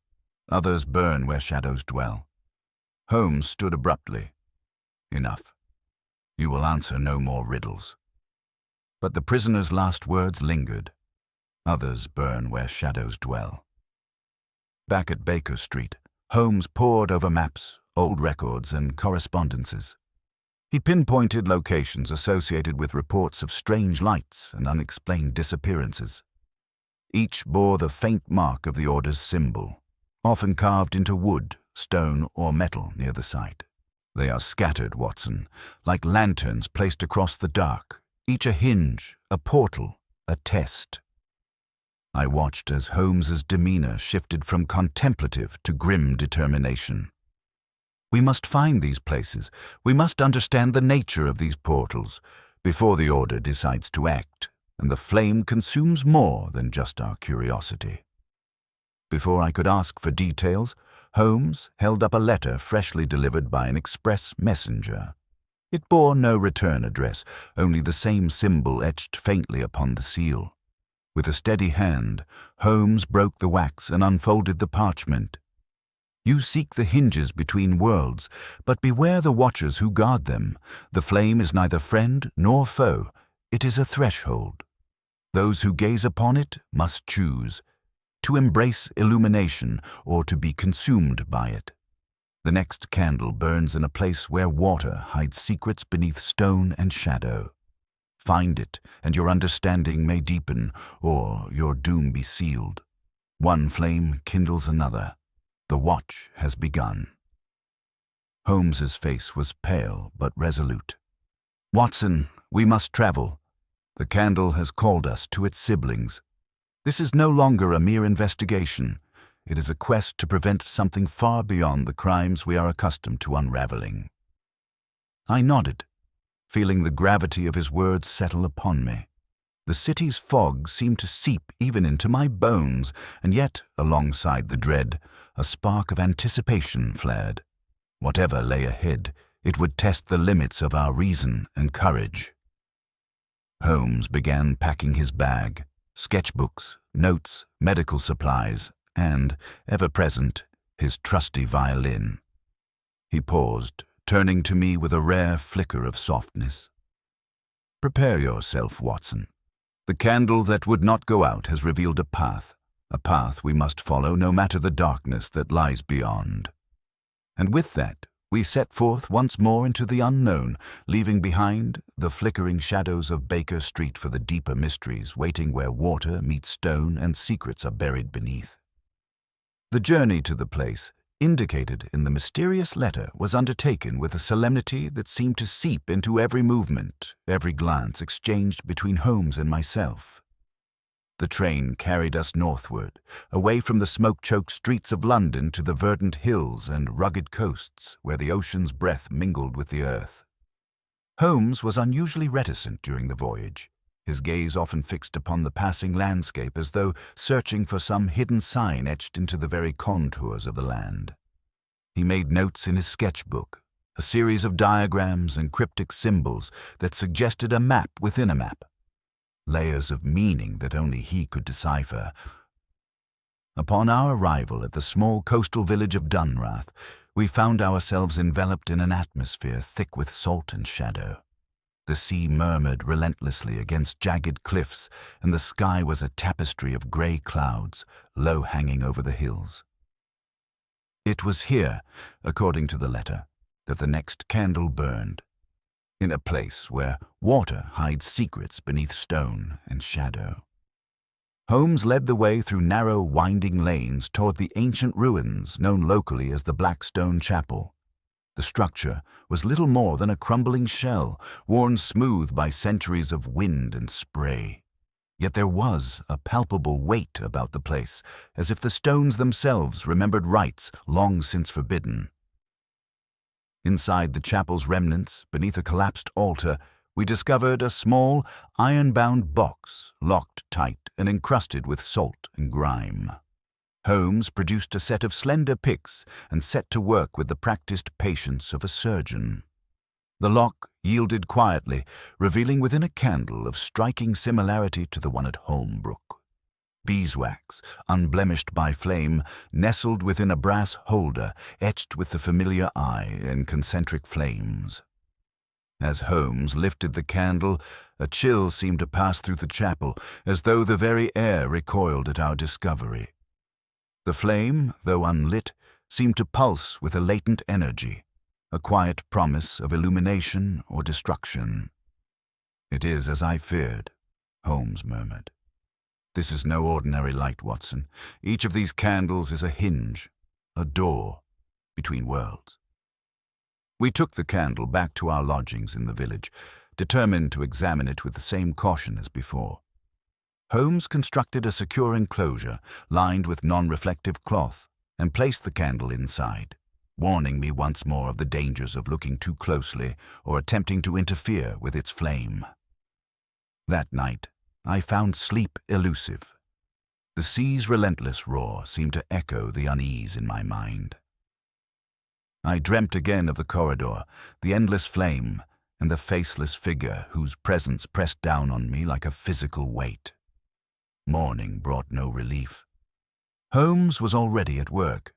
Others burn where shadows dwell." Holmes stood abruptly. "Enough. You will answer no more riddles." But the prisoner's last words lingered. "Others burn where shadows dwell." Back at Baker Street, Holmes pored over maps, old records, and correspondences. He pinpointed locations associated with reports of strange lights and unexplained disappearances. Each bore the faint mark of the Order's symbol, often carved into wood, stone, or metal near the site. They are scattered, Watson, like lanterns placed across the dark, each a hinge, a portal, a test. I watched as Holmes's demeanor shifted from contemplative to grim determination. We must find these places. We must understand the nature of these portals before the Order decides to act, and the flame consumes more than just our curiosity. Before I could ask for details, Holmes held up a letter freshly delivered by an express messenger. It bore no return address, only the same symbol etched faintly upon the seal. With a steady hand, Holmes broke the wax and unfolded the parchment. You seek the hinges between worlds, but beware the watchers who guard them. The flame is neither friend nor foe. It is a threshold. Those who gaze upon it must choose to embrace illumination or to be consumed by it. The next candle burns in a place where water hides secrets beneath stone and shadow. Find it, and your understanding may deepen, or your doom be sealed. One flame kindles another. The watch has begun. Holmes's face was pale but resolute. Watson, we must travel. The candle has called us to its siblings. This is no longer a mere investigation. It is a quest to prevent something far beyond the crimes we are accustomed to unraveling. I nodded, feeling the gravity of his words settle upon me. The city's fog seemed to seep even into my bones, and yet, alongside the dread, a spark of anticipation flared. Whatever lay ahead, it would test the limits of our reason and courage. Holmes began packing his bag, sketchbooks, notes, medical supplies, and, ever present, his trusty violin. He paused, turning to me with a rare flicker of softness. Prepare yourself, Watson. The candle that would not go out has revealed a path we must follow no matter the darkness that lies beyond. And with that, we set forth once more into the unknown, leaving behind the flickering shadows of Baker Street for the deeper mysteries waiting where water meets stone and secrets are buried beneath. The journey to the place, indicated in the mysterious letter, was undertaken with a solemnity that seemed to seep into every movement, every glance exchanged between Holmes and myself. The train carried us northward, away from the smoke-choked streets of London to the verdant hills and rugged coasts where the ocean's breath mingled with the earth. Holmes was unusually reticent during the voyage, his gaze often fixed upon the passing landscape as though searching for some hidden sign etched into the very contours of the land. He made notes in his sketchbook, a series of diagrams and cryptic symbols that suggested a map within a map, layers of meaning that only he could decipher. Upon our arrival at the small coastal village of Dunrath, we found ourselves enveloped in an atmosphere thick with salt and shadow. The sea murmured relentlessly against jagged cliffs, and the sky was a tapestry of grey clouds, low hanging over the hills. It was here, according to the letter, that the next candle burned, in a place where water hides secrets beneath stone and shadow. Holmes led the way through narrow, winding lanes toward the ancient ruins known locally as the Blackstone Chapel. The structure was little more than a crumbling shell, worn smooth by centuries of wind and spray. Yet there was a palpable weight about the place, as if the stones themselves remembered rites long since forbidden. Inside the chapel's remnants, beneath a collapsed altar, we discovered a small, iron-bound box, locked tight and encrusted with salt and grime. Holmes produced a set of slender picks and set to work with the practiced patience of a surgeon. The lock yielded quietly, revealing within a candle of striking similarity to the one at Holmbrook. Beeswax, unblemished by flame, nestled within a brass holder, etched with the familiar eye and concentric flames. As Holmes lifted the candle, a chill seemed to pass through the chapel, as though the very air recoiled at our discovery. The flame, though unlit, seemed to pulse with a latent energy, a quiet promise of illumination or destruction. "It is as I feared," Holmes murmured. "This is no ordinary light, Watson. Each of these candles is a hinge, a door between worlds." We took the candle back to our lodgings in the village, determined to examine it with the same caution as before. Holmes constructed a secure enclosure lined with non-reflective cloth and placed the candle inside, warning me once more of the dangers of looking too closely or attempting to interfere with its flame. That night, I found sleep elusive. The sea's relentless roar seemed to echo the unease in my mind. I dreamt again of the corridor, the endless flame, and the faceless figure whose presence pressed down on me like a physical weight. Morning brought no relief. Holmes was already at work,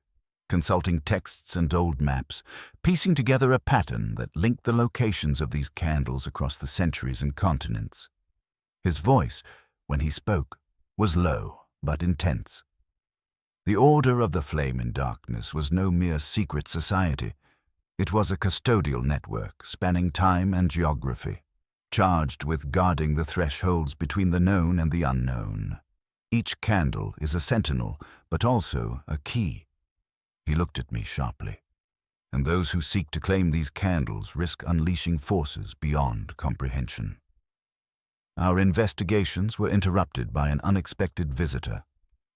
consulting texts and old maps, piecing together a pattern that linked the locations of these candles across the centuries and continents. His voice, when he spoke, was low but intense. The Order of the Flame in Darkness was no mere secret society. It was a custodial network spanning time and geography, charged with guarding the thresholds between the known and the unknown. Each candle is a sentinel, but also a key. He looked at me sharply. And those who seek to claim these candles risk unleashing forces beyond comprehension. Our investigations were interrupted by an unexpected visitor,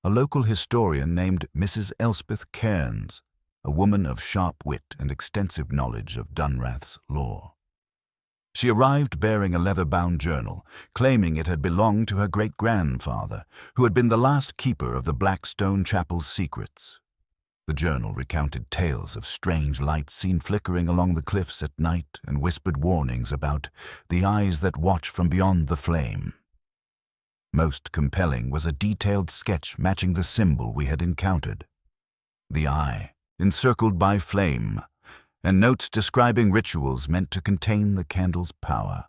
a local historian named Mrs. Elspeth Cairns, a woman of sharp wit and extensive knowledge of Dunrath's lore. She arrived bearing a leather-bound journal, claiming it had belonged to her great-grandfather, who had been the last keeper of the Blackstone Chapel's secrets. The journal recounted tales of strange lights seen flickering along the cliffs at night and whispered warnings about the eyes that watch from beyond the flame. Most compelling was a detailed sketch matching the symbol we had encountered. The eye, encircled by flame, and notes describing rituals meant to contain the candle's power.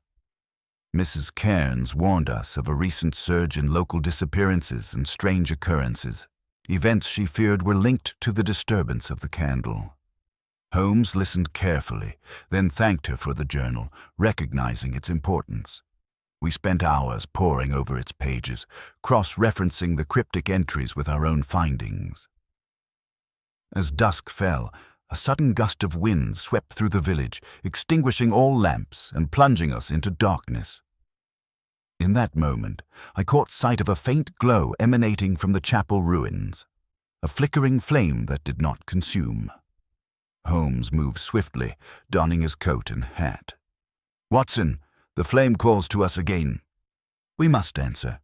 Mrs. Cairns warned us of a recent surge in local disappearances and strange occurrences, events she feared were linked to the disturbance of the candle. Holmes listened carefully, then thanked her for the journal, recognizing its importance. We spent hours poring over its pages, cross-referencing the cryptic entries with our own findings. As dusk fell, a sudden gust of wind swept through the village, extinguishing all lamps and plunging us into darkness. In that moment, I caught sight of a faint glow emanating from the chapel ruins, a flickering flame that did not consume. Holmes moved swiftly, donning his coat and hat. "Watson, the flame calls to us again." "We must answer."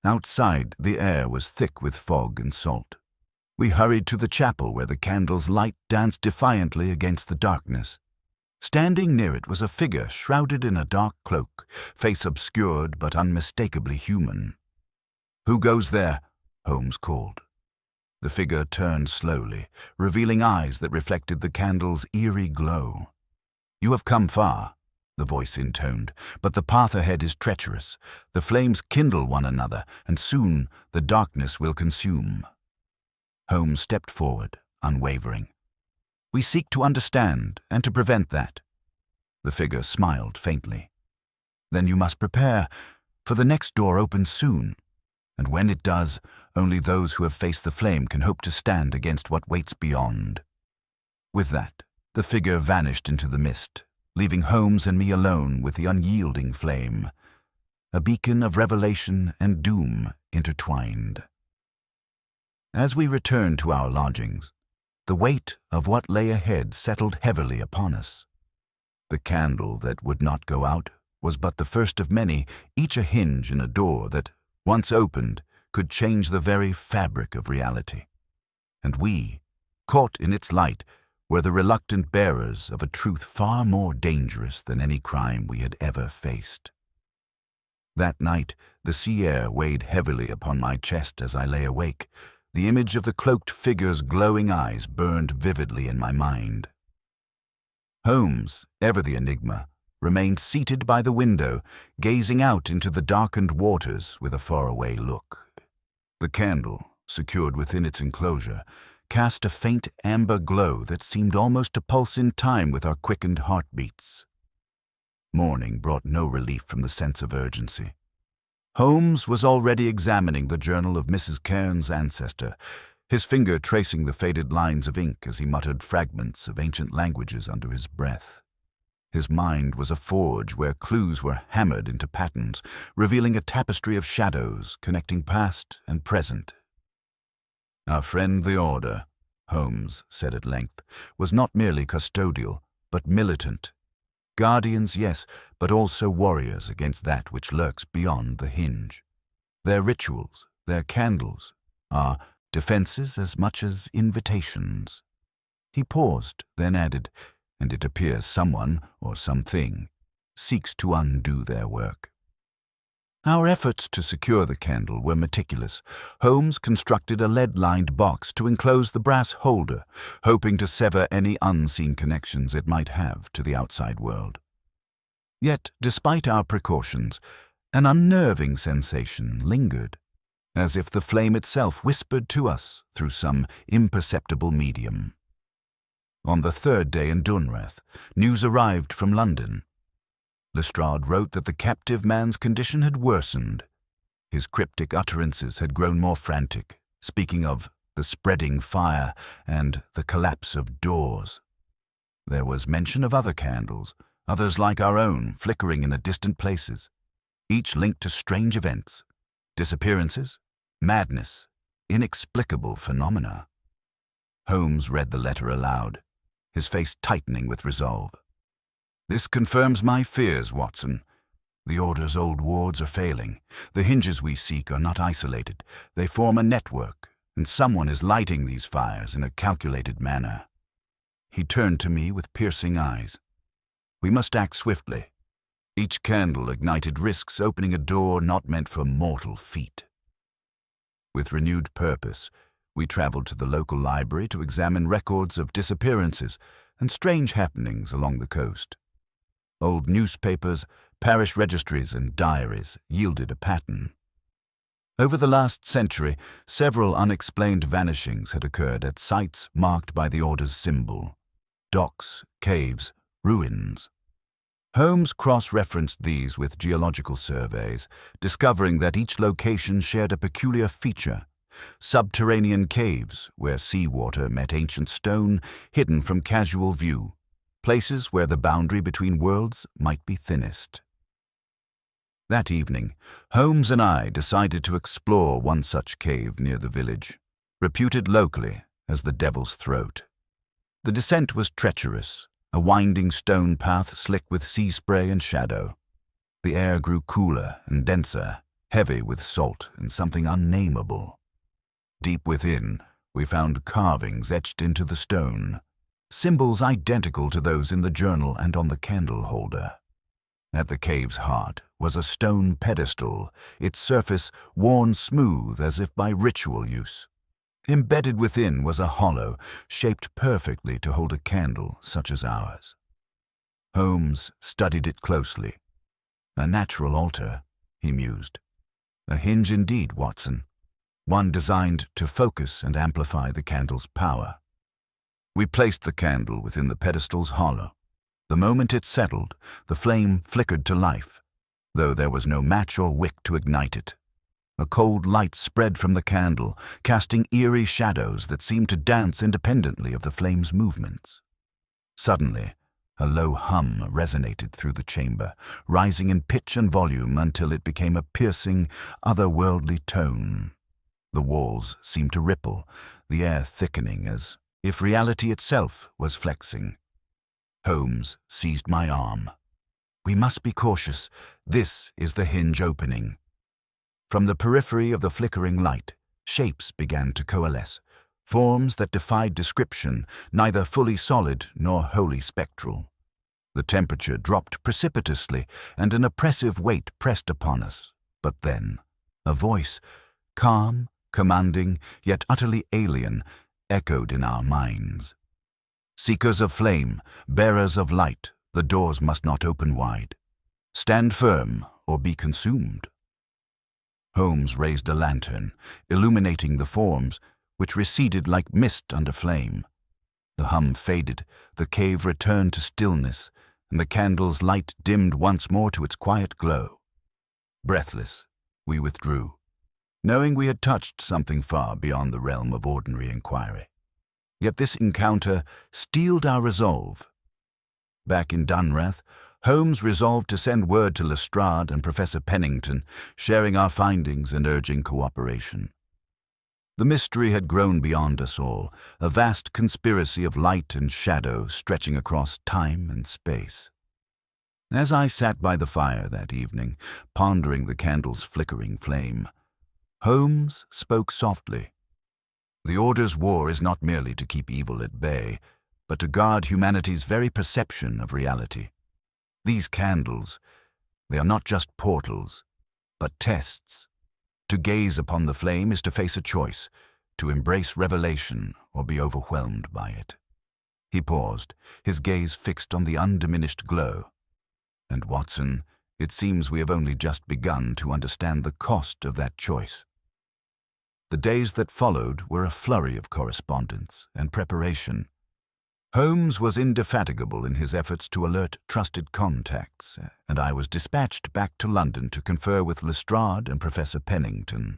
Outside, the air was thick with fog and salt. We hurried to the chapel where the candle's light danced defiantly against the darkness. Standing near it was a figure shrouded in a dark cloak, face obscured but unmistakably human. "Who goes there?" Holmes called. The figure turned slowly, revealing eyes that reflected the candle's eerie glow. "You have come far," the voice intoned, "but the path ahead is treacherous. The flames kindle one another, and soon the darkness will consume." Holmes stepped forward, unwavering. "We seek to understand and to prevent that." The figure smiled faintly. "Then you must prepare, for the next door opens soon, and when it does, only those who have faced the flame can hope to stand against what waits beyond." With that, the figure vanished into the mist, leaving Holmes and me alone with the unyielding flame, a beacon of revelation and doom intertwined. As we returned to our lodgings, the weight of what lay ahead settled heavily upon us. The candle that would not go out was but the first of many, each a hinge in a door that, once opened, could change the very fabric of reality. And we, caught in its light, were the reluctant bearers of a truth far more dangerous than any crime we had ever faced. That night, the sea air weighed heavily upon my chest as I lay awake. The image of the cloaked figure's glowing eyes burned vividly in my mind. Holmes, ever the enigma, remained seated by the window, gazing out into the darkened waters with a faraway look. The candle, secured within its enclosure, cast a faint amber glow that seemed almost to pulse in time with our quickened heartbeats. Morning brought no relief from the sense of urgency. Holmes was already examining the journal of Mrs. Cairn's ancestor, his finger tracing the faded lines of ink as he muttered fragments of ancient languages under his breath. His mind was a forge where clues were hammered into patterns, revealing a tapestry of shadows connecting past and present. "Our friend the Order," Holmes said at length, "was not merely custodial, but militant. Guardians, yes, but also warriors against that which lurks beyond the hinge. Their rituals, their candles, are defenses as much as invitations." He paused, then added, "And it appears someone, or something, seeks to undo their work." Our efforts to secure the candle were meticulous. Holmes constructed a lead-lined box to enclose the brass holder, hoping to sever any unseen connections it might have to the outside world. Yet, despite our precautions, an unnerving sensation lingered, as if the flame itself whispered to us through some imperceptible medium. On the third day in Dunrath, news arrived from London. Lestrade wrote that the captive man's condition had worsened. His cryptic utterances had grown more frantic, speaking of the spreading fire and the collapse of doors. There was mention of other candles, others like our own, flickering in the distant places, each linked to strange events, disappearances, madness, inexplicable phenomena. Holmes read the letter aloud, his face tightening with resolve. "This confirms my fears, Watson. The Order's old wards are failing. The hinges we seek are not isolated. They form a network, and someone is lighting these fires in a calculated manner." He turned to me with piercing eyes. "We must act swiftly. Each candle ignited risks opening a door not meant for mortal feet." With renewed purpose, we traveled to the local library to examine records of disappearances and strange happenings along the coast. Old newspapers, parish registries, and diaries yielded a pattern. Over the last century, several unexplained vanishings had occurred at sites marked by the Order's symbol: docks, caves, ruins. Holmes cross-referenced these with geological surveys, discovering that each location shared a peculiar feature: subterranean caves where seawater met ancient stone, hidden from casual view, places where the boundary between worlds might be thinnest. That evening, Holmes and I decided to explore one such cave near the village, reputed locally as the Devil's Throat. The descent was treacherous, a winding stone path slick with sea spray and shadow. The air grew cooler and denser, heavy with salt and something unnameable. Deep within, we found carvings etched into the stone, symbols identical to those in the journal and on the candle holder. At the cave's heart was a stone pedestal, its surface worn smooth as if by ritual use. Embedded within was a hollow, shaped perfectly to hold a candle such as ours. Holmes studied it closely. "A natural altar," he mused. "A hinge indeed, Watson. One designed to focus and amplify the candle's power." We placed the candle within the pedestal's hollow. The moment it settled, the flame flickered to life, though there was no match or wick to ignite it. A cold light spread from the candle, casting eerie shadows that seemed to dance independently of the flame's movements. Suddenly, a low hum resonated through the chamber, rising in pitch and volume until it became a piercing, otherworldly tone. The walls seemed to ripple, the air thickening as if reality itself was flexing. Holmes seized my arm. "We must be cautious. This is the hinge opening." From the periphery of the flickering light, shapes began to coalesce, forms that defied description, neither fully solid nor wholly spectral. The temperature dropped precipitously, and an oppressive weight pressed upon us. But then, a voice, calm, commanding, yet utterly alien, echoed in our minds. "Seekers of flame, bearers of light, the doors must not open wide. Stand firm or be consumed." Holmes raised a lantern, illuminating the forms, which receded like mist under flame. The hum faded, the cave returned to stillness, and the candle's light dimmed once more to its quiet glow. Breathless, we withdrew, knowing we had touched something far beyond the realm of ordinary inquiry. Yet this encounter steeled our resolve. Back in Dunrath, Holmes resolved to send word to Lestrade and Professor Pennington, sharing our findings and urging cooperation. The mystery had grown beyond us all, a vast conspiracy of light and shadow stretching across time and space. As I sat by the fire that evening, pondering the candle's flickering flame, Holmes spoke softly. The Order's war is not merely to keep evil at bay, but to guard humanity's very perception of reality. These candles, they are not just portals, but tests. To gaze upon the flame is to face a choice, to embrace revelation or be overwhelmed by it. He paused, his gaze fixed on the undiminished glow. And Watson, it seems we have only just begun to understand the cost of that choice. The days that followed were a flurry of correspondence and preparation. Holmes was indefatigable in his efforts to alert trusted contacts, and I was dispatched back to London to confer with Lestrade and Professor Pennington.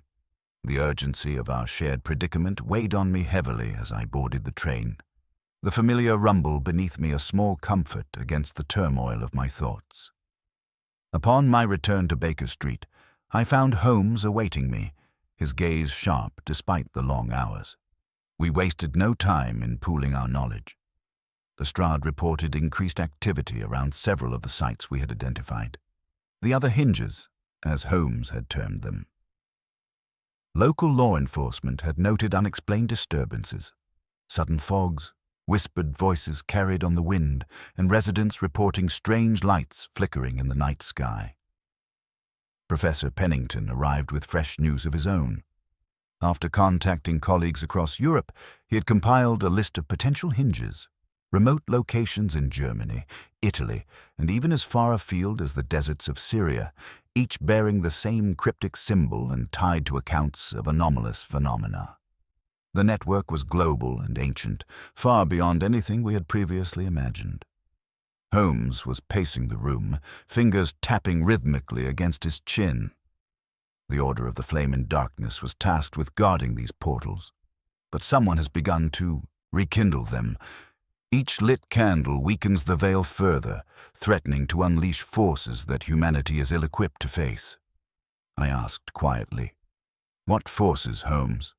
The urgency of our shared predicament weighed on me heavily as I boarded the train. The familiar rumble beneath me a small comfort against the turmoil of my thoughts. Upon my return to Baker Street, I found Holmes awaiting me, his gaze sharp despite the long hours. We wasted no time in pooling our knowledge. Lestrade reported increased activity around several of the sites we had identified. The other hinges, as Holmes had termed them. Local law enforcement had noted unexplained disturbances, sudden fogs, whispered voices carried on the wind, and residents reporting strange lights flickering in the night sky. Professor Pennington arrived with fresh news of his own. After contacting colleagues across Europe, he had compiled a list of potential hinges. Remote locations in Germany, Italy, and even as far afield as the deserts of Syria, each bearing the same cryptic symbol and tied to accounts of anomalous phenomena. The network was global and ancient, far beyond anything we had previously imagined. Holmes was pacing the room, fingers tapping rhythmically against his chin. The Order of the Flame in Darkness was tasked with guarding these portals, but someone has begun to rekindle them. Each lit candle weakens the veil further, threatening to unleash forces that humanity is ill-equipped to face. I asked quietly, "What forces, Holmes?"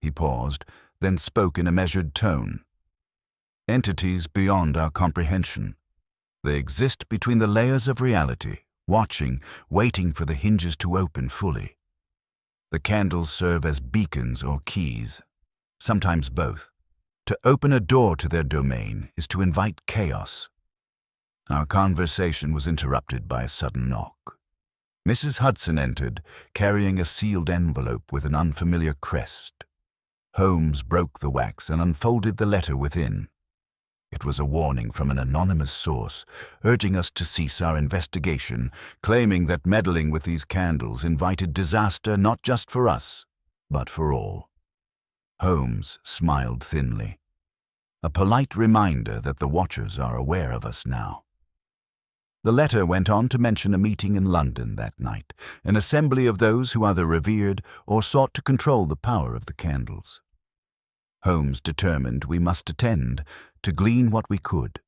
He paused, then spoke in a measured tone. "Entities beyond our comprehension. They exist between the layers of reality, watching, waiting for the hinges to open fully. The candles serve as beacons or keys, sometimes both. To open a door to their domain is to invite chaos." Our conversation was interrupted by a sudden knock. Mrs. Hudson entered, carrying a sealed envelope with an unfamiliar crest. Holmes broke the wax and unfolded the letter within. It was a warning from an anonymous source, urging us to cease our investigation, claiming that meddling with these candles invited disaster not just for us, but for all. Holmes smiled thinly. A polite reminder that the Watchers are aware of us now. The letter went on to mention a meeting in London that night, an assembly of those who either revered or sought to control the power of the candles. Holmes determined we must attend, to glean what we could.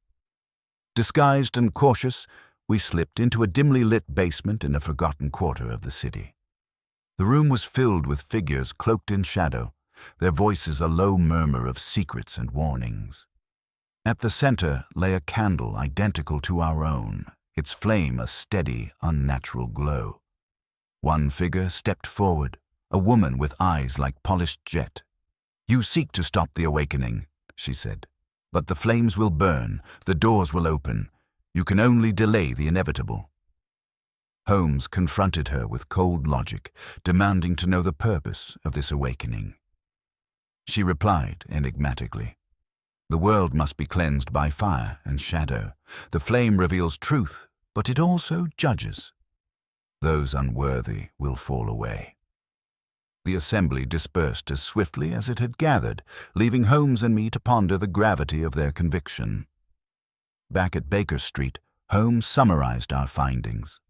Disguised and cautious, we slipped into a dimly lit basement in a forgotten quarter of the city. The room was filled with figures cloaked in shadow, their voices a low murmur of secrets and warnings. At the center lay a candle identical to our own, its flame a steady, unnatural glow. One figure stepped forward, a woman with eyes like polished jet. "You seek to stop the awakening," she said. "But the flames will burn, the doors will open. You can only delay the inevitable." Holmes confronted her with cold logic, demanding to know the purpose of this awakening. She replied enigmatically, "The world must be cleansed by fire and shadow. The flame reveals truth, but it also judges. Those unworthy will fall away." The assembly dispersed as swiftly as it had gathered, leaving Holmes and me to ponder the gravity of their conviction. Back at Baker Street, Holmes summarized our findings.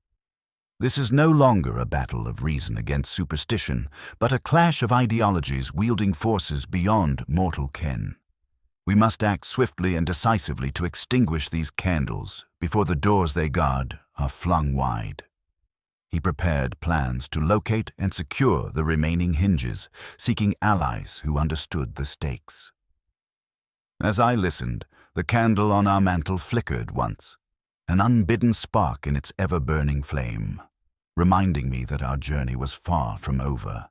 This is no longer a battle of reason against superstition, but a clash of ideologies wielding forces beyond mortal ken. We must act swiftly and decisively to extinguish these candles before the doors they guard are flung wide. He prepared plans to locate and secure the remaining hinges, seeking allies who understood the stakes. As I listened, the candle on our mantel flickered once, an unbidden spark in its ever-burning flame, reminding me that our journey was far from over.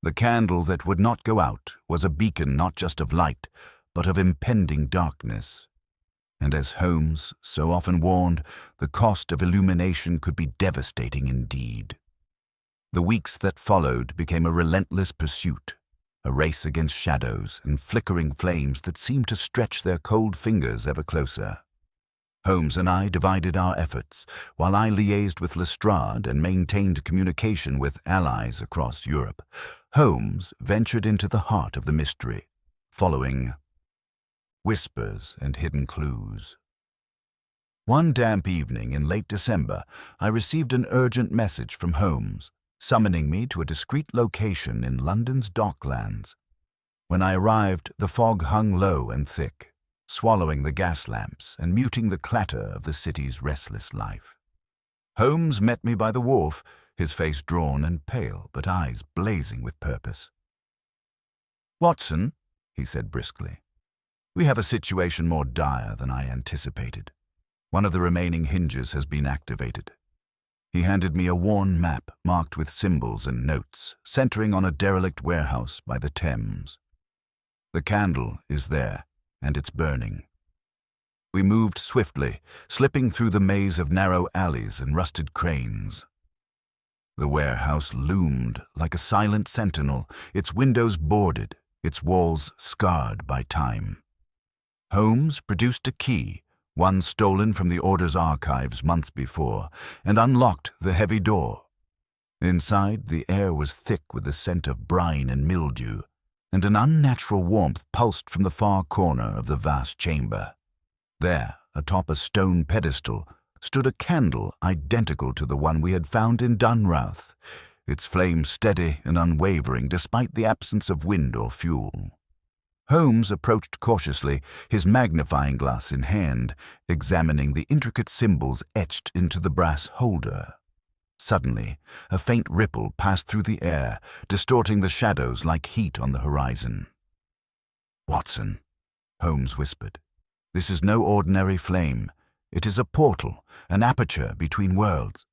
The candle that would not go out was a beacon not just of light, but of impending darkness. And as Holmes so often warned, the cost of illumination could be devastating indeed. The weeks that followed became a relentless pursuit, a race against shadows and flickering flames that seemed to stretch their cold fingers ever closer. Holmes and I divided our efforts, while I liaised with Lestrade and maintained communication with allies across Europe. Holmes ventured into the heart of the mystery, following whispers and hidden clues. One damp evening in late December, I received an urgent message from Holmes, summoning me to a discreet location in London's docklands. When I arrived, the fog hung low and thick, swallowing the gas lamps and muting the clatter of the city's restless life. Holmes met me by the wharf, his face drawn and pale, but eyes blazing with purpose. "Watson," he said briskly, "we have a situation more dire than I anticipated. One of the remaining hinges has been activated." He handed me a worn map marked with symbols and notes, centering on a derelict warehouse by the Thames. "The candle is there, and it's burning." We moved swiftly, slipping through the maze of narrow alleys and rusted cranes. The warehouse loomed like a silent sentinel, its windows boarded, its walls scarred by time. Holmes produced a key, one stolen from the Order's archives months before, and unlocked the heavy door. Inside, the air was thick with the scent of brine and mildew, and an unnatural warmth pulsed from the far corner of the vast chamber. There, atop a stone pedestal, stood a candle identical to the one we had found in Dunrouth, its flame steady and unwavering despite the absence of wind or fuel. Holmes approached cautiously, his magnifying glass in hand, examining the intricate symbols etched into the brass holder. Suddenly, a faint ripple passed through the air, distorting the shadows like heat on the horizon. "Watson," Holmes whispered, "this is no ordinary flame. It is a portal, an aperture between worlds."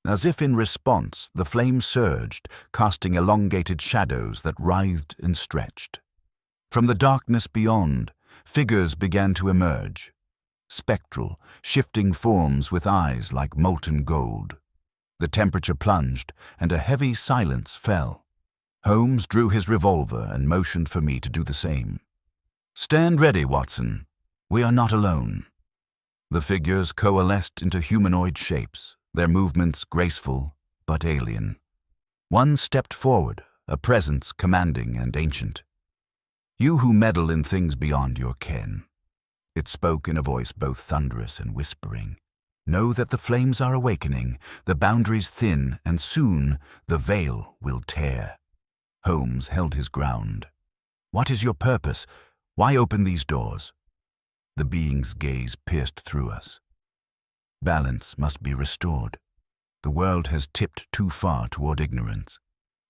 As if in response, the flame surged, casting elongated shadows that writhed and stretched. From the darkness beyond, figures began to emerge, spectral, shifting forms with eyes like molten gold. The temperature plunged, and a heavy silence fell. Holmes drew his revolver and motioned for me to do the same. "Stand ready, Watson. We are not alone." The figures coalesced into humanoid shapes, their movements graceful but alien. One stepped forward, a presence commanding and ancient. "You who meddle in things beyond your ken," it spoke in a voice both thunderous and whispering, "know that the flames are awakening, the boundaries thin, and soon the veil will tear." Holmes held his ground. "What is your purpose? Why open these doors?" The being's gaze pierced through us. "Balance must be restored. The world has tipped too far toward ignorance.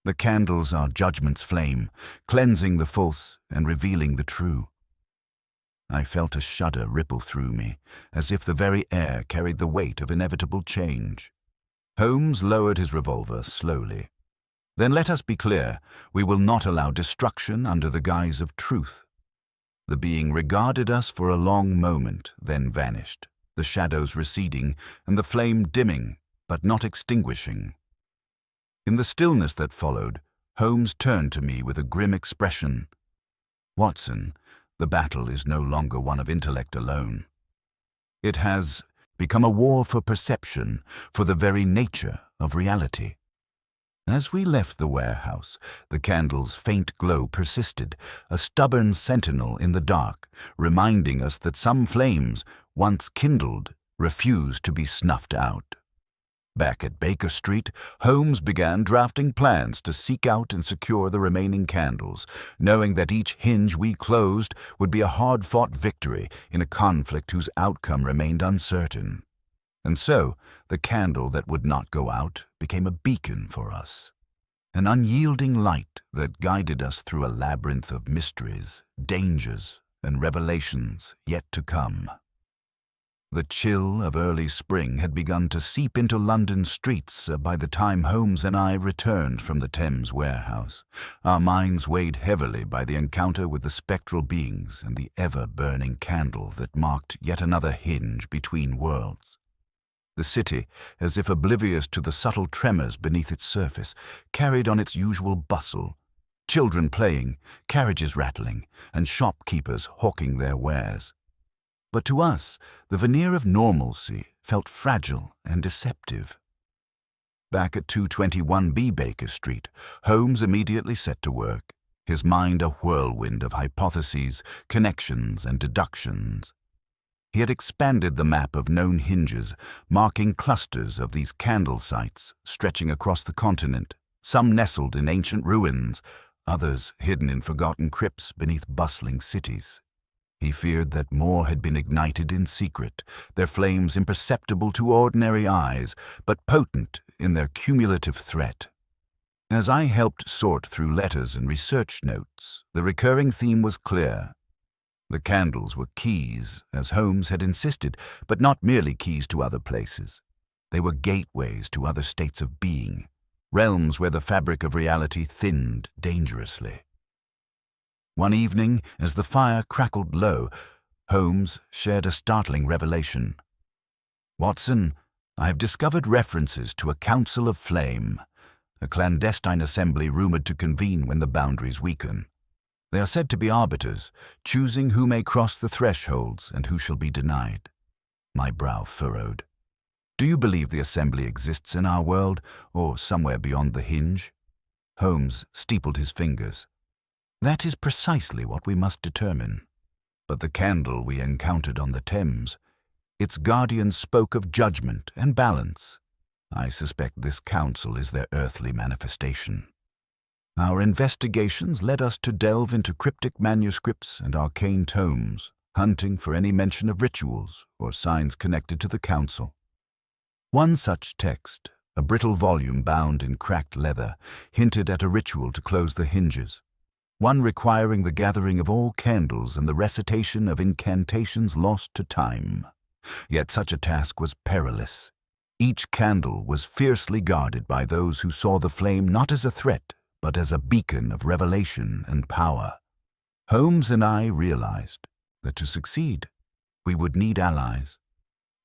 The candles are judgment's flame, cleansing the false and revealing the true." I felt a shudder ripple through me, as if the very air carried the weight of inevitable change. Holmes lowered his revolver slowly. "Then let us be clear, we will not allow destruction under the guise of truth." The being regarded us for a long moment, then vanished, the shadows receding and the flame dimming, but not extinguishing. In the stillness that followed, Holmes turned to me with a grim expression. "Watson, the battle is no longer one of intellect alone. It has become a war for perception, for the very nature of reality. As we left the warehouse, the candle's faint glow persisted, a stubborn sentinel in the dark, reminding us that some flames, once kindled, refused to be snuffed out. Back at Baker Street, Holmes began drafting plans to seek out and secure the remaining candles, knowing that each hinge we closed would be a hard-fought victory in a conflict whose outcome remained uncertain. And so, the candle that would not go out became a beacon for us, an unyielding light that guided us through a labyrinth of mysteries, dangers, and revelations yet to come. The chill of early spring had begun to seep into London streets by the time Holmes and I returned from the Thames warehouse, our minds weighed heavily by the encounter with the spectral beings and the ever-burning candle that marked yet another hinge between worlds. The city, as if oblivious to the subtle tremors beneath its surface, carried on its usual bustle, children playing, carriages rattling, and shopkeepers hawking their wares. But to us, the veneer of normalcy felt fragile and deceptive. Back at 221B Baker Street, Holmes immediately set to work, his mind a whirlwind of hypotheses, connections, and deductions. He had expanded the map of known hinges, marking clusters of these candle sites stretching across the continent, some nestled in ancient ruins, others hidden in forgotten crypts beneath bustling cities. He feared that more had been ignited in secret, their flames imperceptible to ordinary eyes, but potent in their cumulative threat. As I helped sort through letters and research notes, the recurring theme was clear. The candles were keys, as Holmes had insisted, but not merely keys to other places. They were gateways to other states of being, realms where the fabric of reality thinned dangerously. One evening, as the fire crackled low, Holmes shared a startling revelation. "Watson, I have discovered references to a council of flame, a clandestine assembly rumored to convene when the boundaries weaken. They are said to be arbiters, choosing who may cross the thresholds and who shall be denied." My brow furrowed. "Do you believe the assembly exists in our world, or somewhere beyond the hinge?" Holmes steepled his fingers. "That is precisely what we must determine. But the candle we encountered on the Thames, its guardian spoke of judgment and balance. I suspect this council is their earthly manifestation. Our investigations led us to delve into cryptic manuscripts and arcane tomes, hunting for any mention of rituals or signs connected to the council. One such text, a brittle volume bound in cracked leather, hinted at a ritual to close the hinges, one requiring the gathering of all candles and the recitation of incantations lost to time. Yet such a task was perilous. Each candle was fiercely guarded by those who saw the flame not as a threat, but as a beacon of revelation and power. Holmes and I realized that to succeed, we would need allies,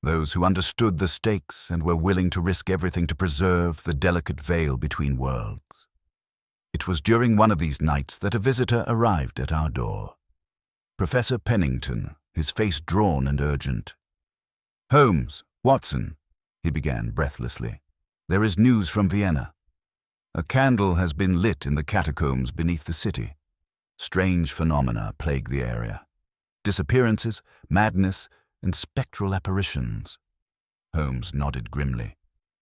those who understood the stakes and were willing to risk everything to preserve the delicate veil between worlds. It was during one of these nights that a visitor arrived at our door. Professor Pennington, his face drawn and urgent. "Holmes, Watson," he began breathlessly, "there is news from Vienna. A candle has been lit in the catacombs beneath the city. Strange phenomena plague the area. Disappearances, madness, and spectral apparitions." Holmes nodded grimly.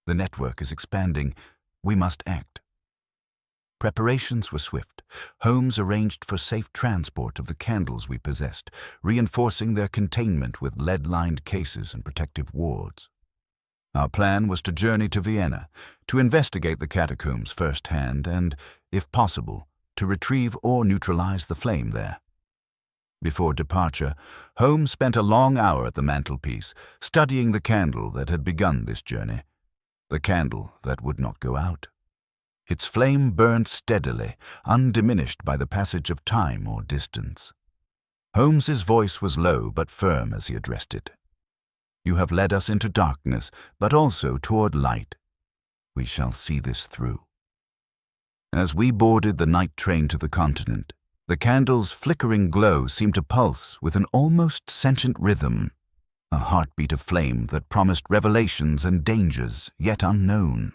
"The network is expanding. We must act." Preparations were swift. Holmes arranged for safe transport of the candles we possessed, reinforcing their containment with lead-lined cases and protective wards. Our plan was to journey to Vienna, to investigate the catacombs firsthand and, if possible, to retrieve or neutralize the flame there. Before departure, Holmes spent a long hour at the mantelpiece, studying the candle that had begun this journey, the candle that would not go out. Its flame burned steadily, undiminished by the passage of time or distance. Holmes's voice was low but firm as he addressed it. "You have led us into darkness, but also toward light. We shall see this through." As we boarded the night train to the continent, the candle's flickering glow seemed to pulse with an almost sentient rhythm, a heartbeat of flame that promised revelations and dangers yet unknown.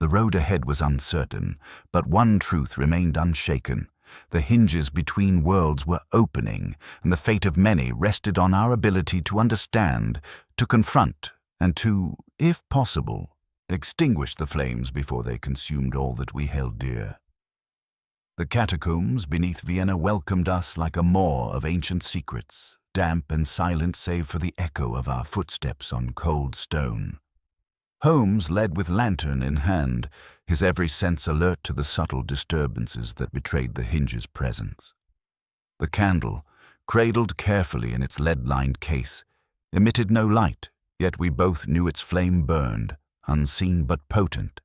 The road ahead was uncertain, but one truth remained unshaken. The hinges between worlds were opening, and the fate of many rested on our ability to understand, to confront, and to, if possible, extinguish the flames before they consumed all that we held dear. The catacombs beneath Vienna welcomed us like a maw of ancient secrets, damp and silent save for the echo of our footsteps on cold stone. Holmes led with lantern in hand, his every sense alert to the subtle disturbances that betrayed the hinge's presence. The candle, cradled carefully in its lead-lined case, emitted no light, yet we both knew its flame burned, unseen but potent.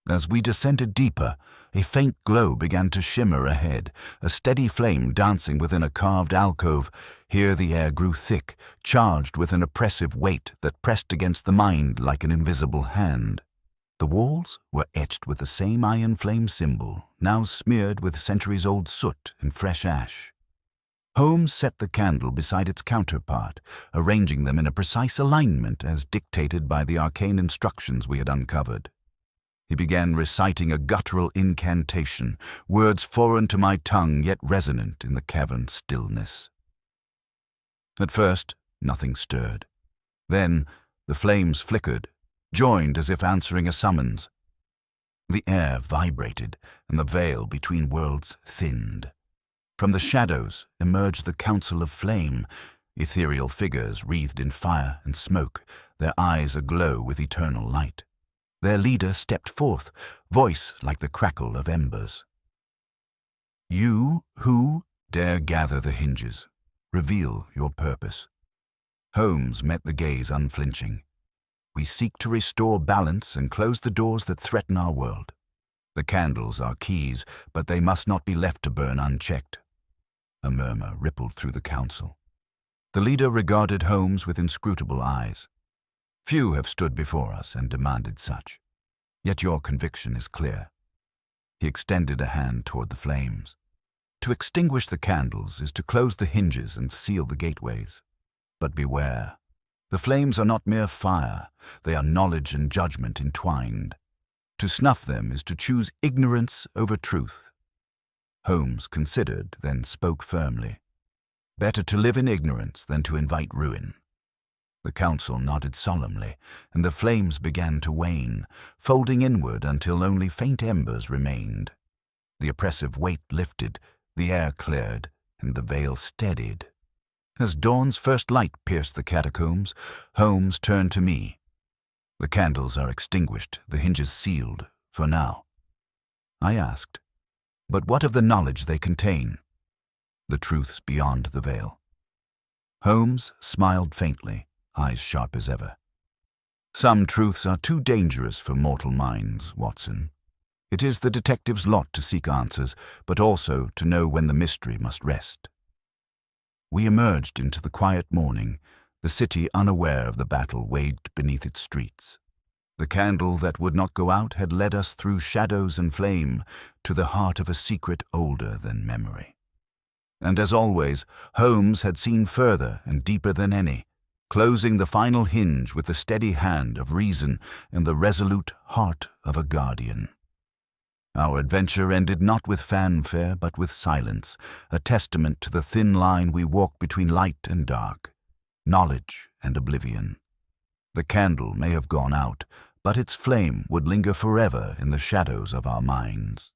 As we descended deeper, a faint glow began to shimmer ahead, a steady flame dancing within a carved alcove. Here the air grew thick, charged with an oppressive weight that pressed against the mind like an invisible hand. The walls were etched with the same iron flame symbol, now smeared with centuries-old soot and fresh ash. Holmes set the candle beside its counterpart, arranging them in a precise alignment as dictated by the arcane instructions we had uncovered. He began reciting a guttural incantation, words foreign to my tongue yet resonant in the cavern's stillness. At first, nothing stirred. Then, the flames flickered, joined as if answering a summons. The air vibrated, and the veil between worlds thinned. From the shadows emerged the Council of Flame, ethereal figures wreathed in fire and smoke, their eyes aglow with eternal light. Their leader stepped forth, voice like the crackle of embers. "You who dare gather the hinges, reveal your purpose." Holmes met the gaze unflinching. "We seek to restore balance and close the doors that threaten our world. The candles are keys, but they must not be left to burn unchecked." A murmur rippled through the council. The leader regarded Holmes with inscrutable eyes. "Few have stood before us and demanded such. Yet your conviction is clear." He extended a hand toward the flames. "To extinguish the candles is to close the hinges and seal the gateways. But beware. The flames are not mere fire. They are knowledge and judgment entwined. To snuff them is to choose ignorance over truth." Holmes considered, then spoke firmly. "Better to live in ignorance than to invite ruin." The council nodded solemnly, and the flames began to wane, folding inward until only faint embers remained. The oppressive weight lifted, the air cleared, and the veil steadied. As dawn's first light pierced the catacombs, Holmes turned to me. "The candles are extinguished, the hinges sealed, for now." I asked, "But what of the knowledge they contain? The truths beyond the veil?" Holmes smiled faintly, eyes sharp as ever. "Some truths are too dangerous for mortal minds, Watson. It is the detective's lot to seek answers, but also to know when the mystery must rest." We emerged into the quiet morning, the city unaware of the battle waged beneath its streets. The candle that would not go out had led us through shadows and flame to the heart of a secret older than memory. And as always, Holmes had seen further and deeper than any, closing the final hinge with the steady hand of reason and the resolute heart of a guardian. Our adventure ended not with fanfare but with silence, a testament to the thin line we walk between light and dark, knowledge and oblivion. The candle may have gone out, but its flame would linger forever in the shadows of our minds.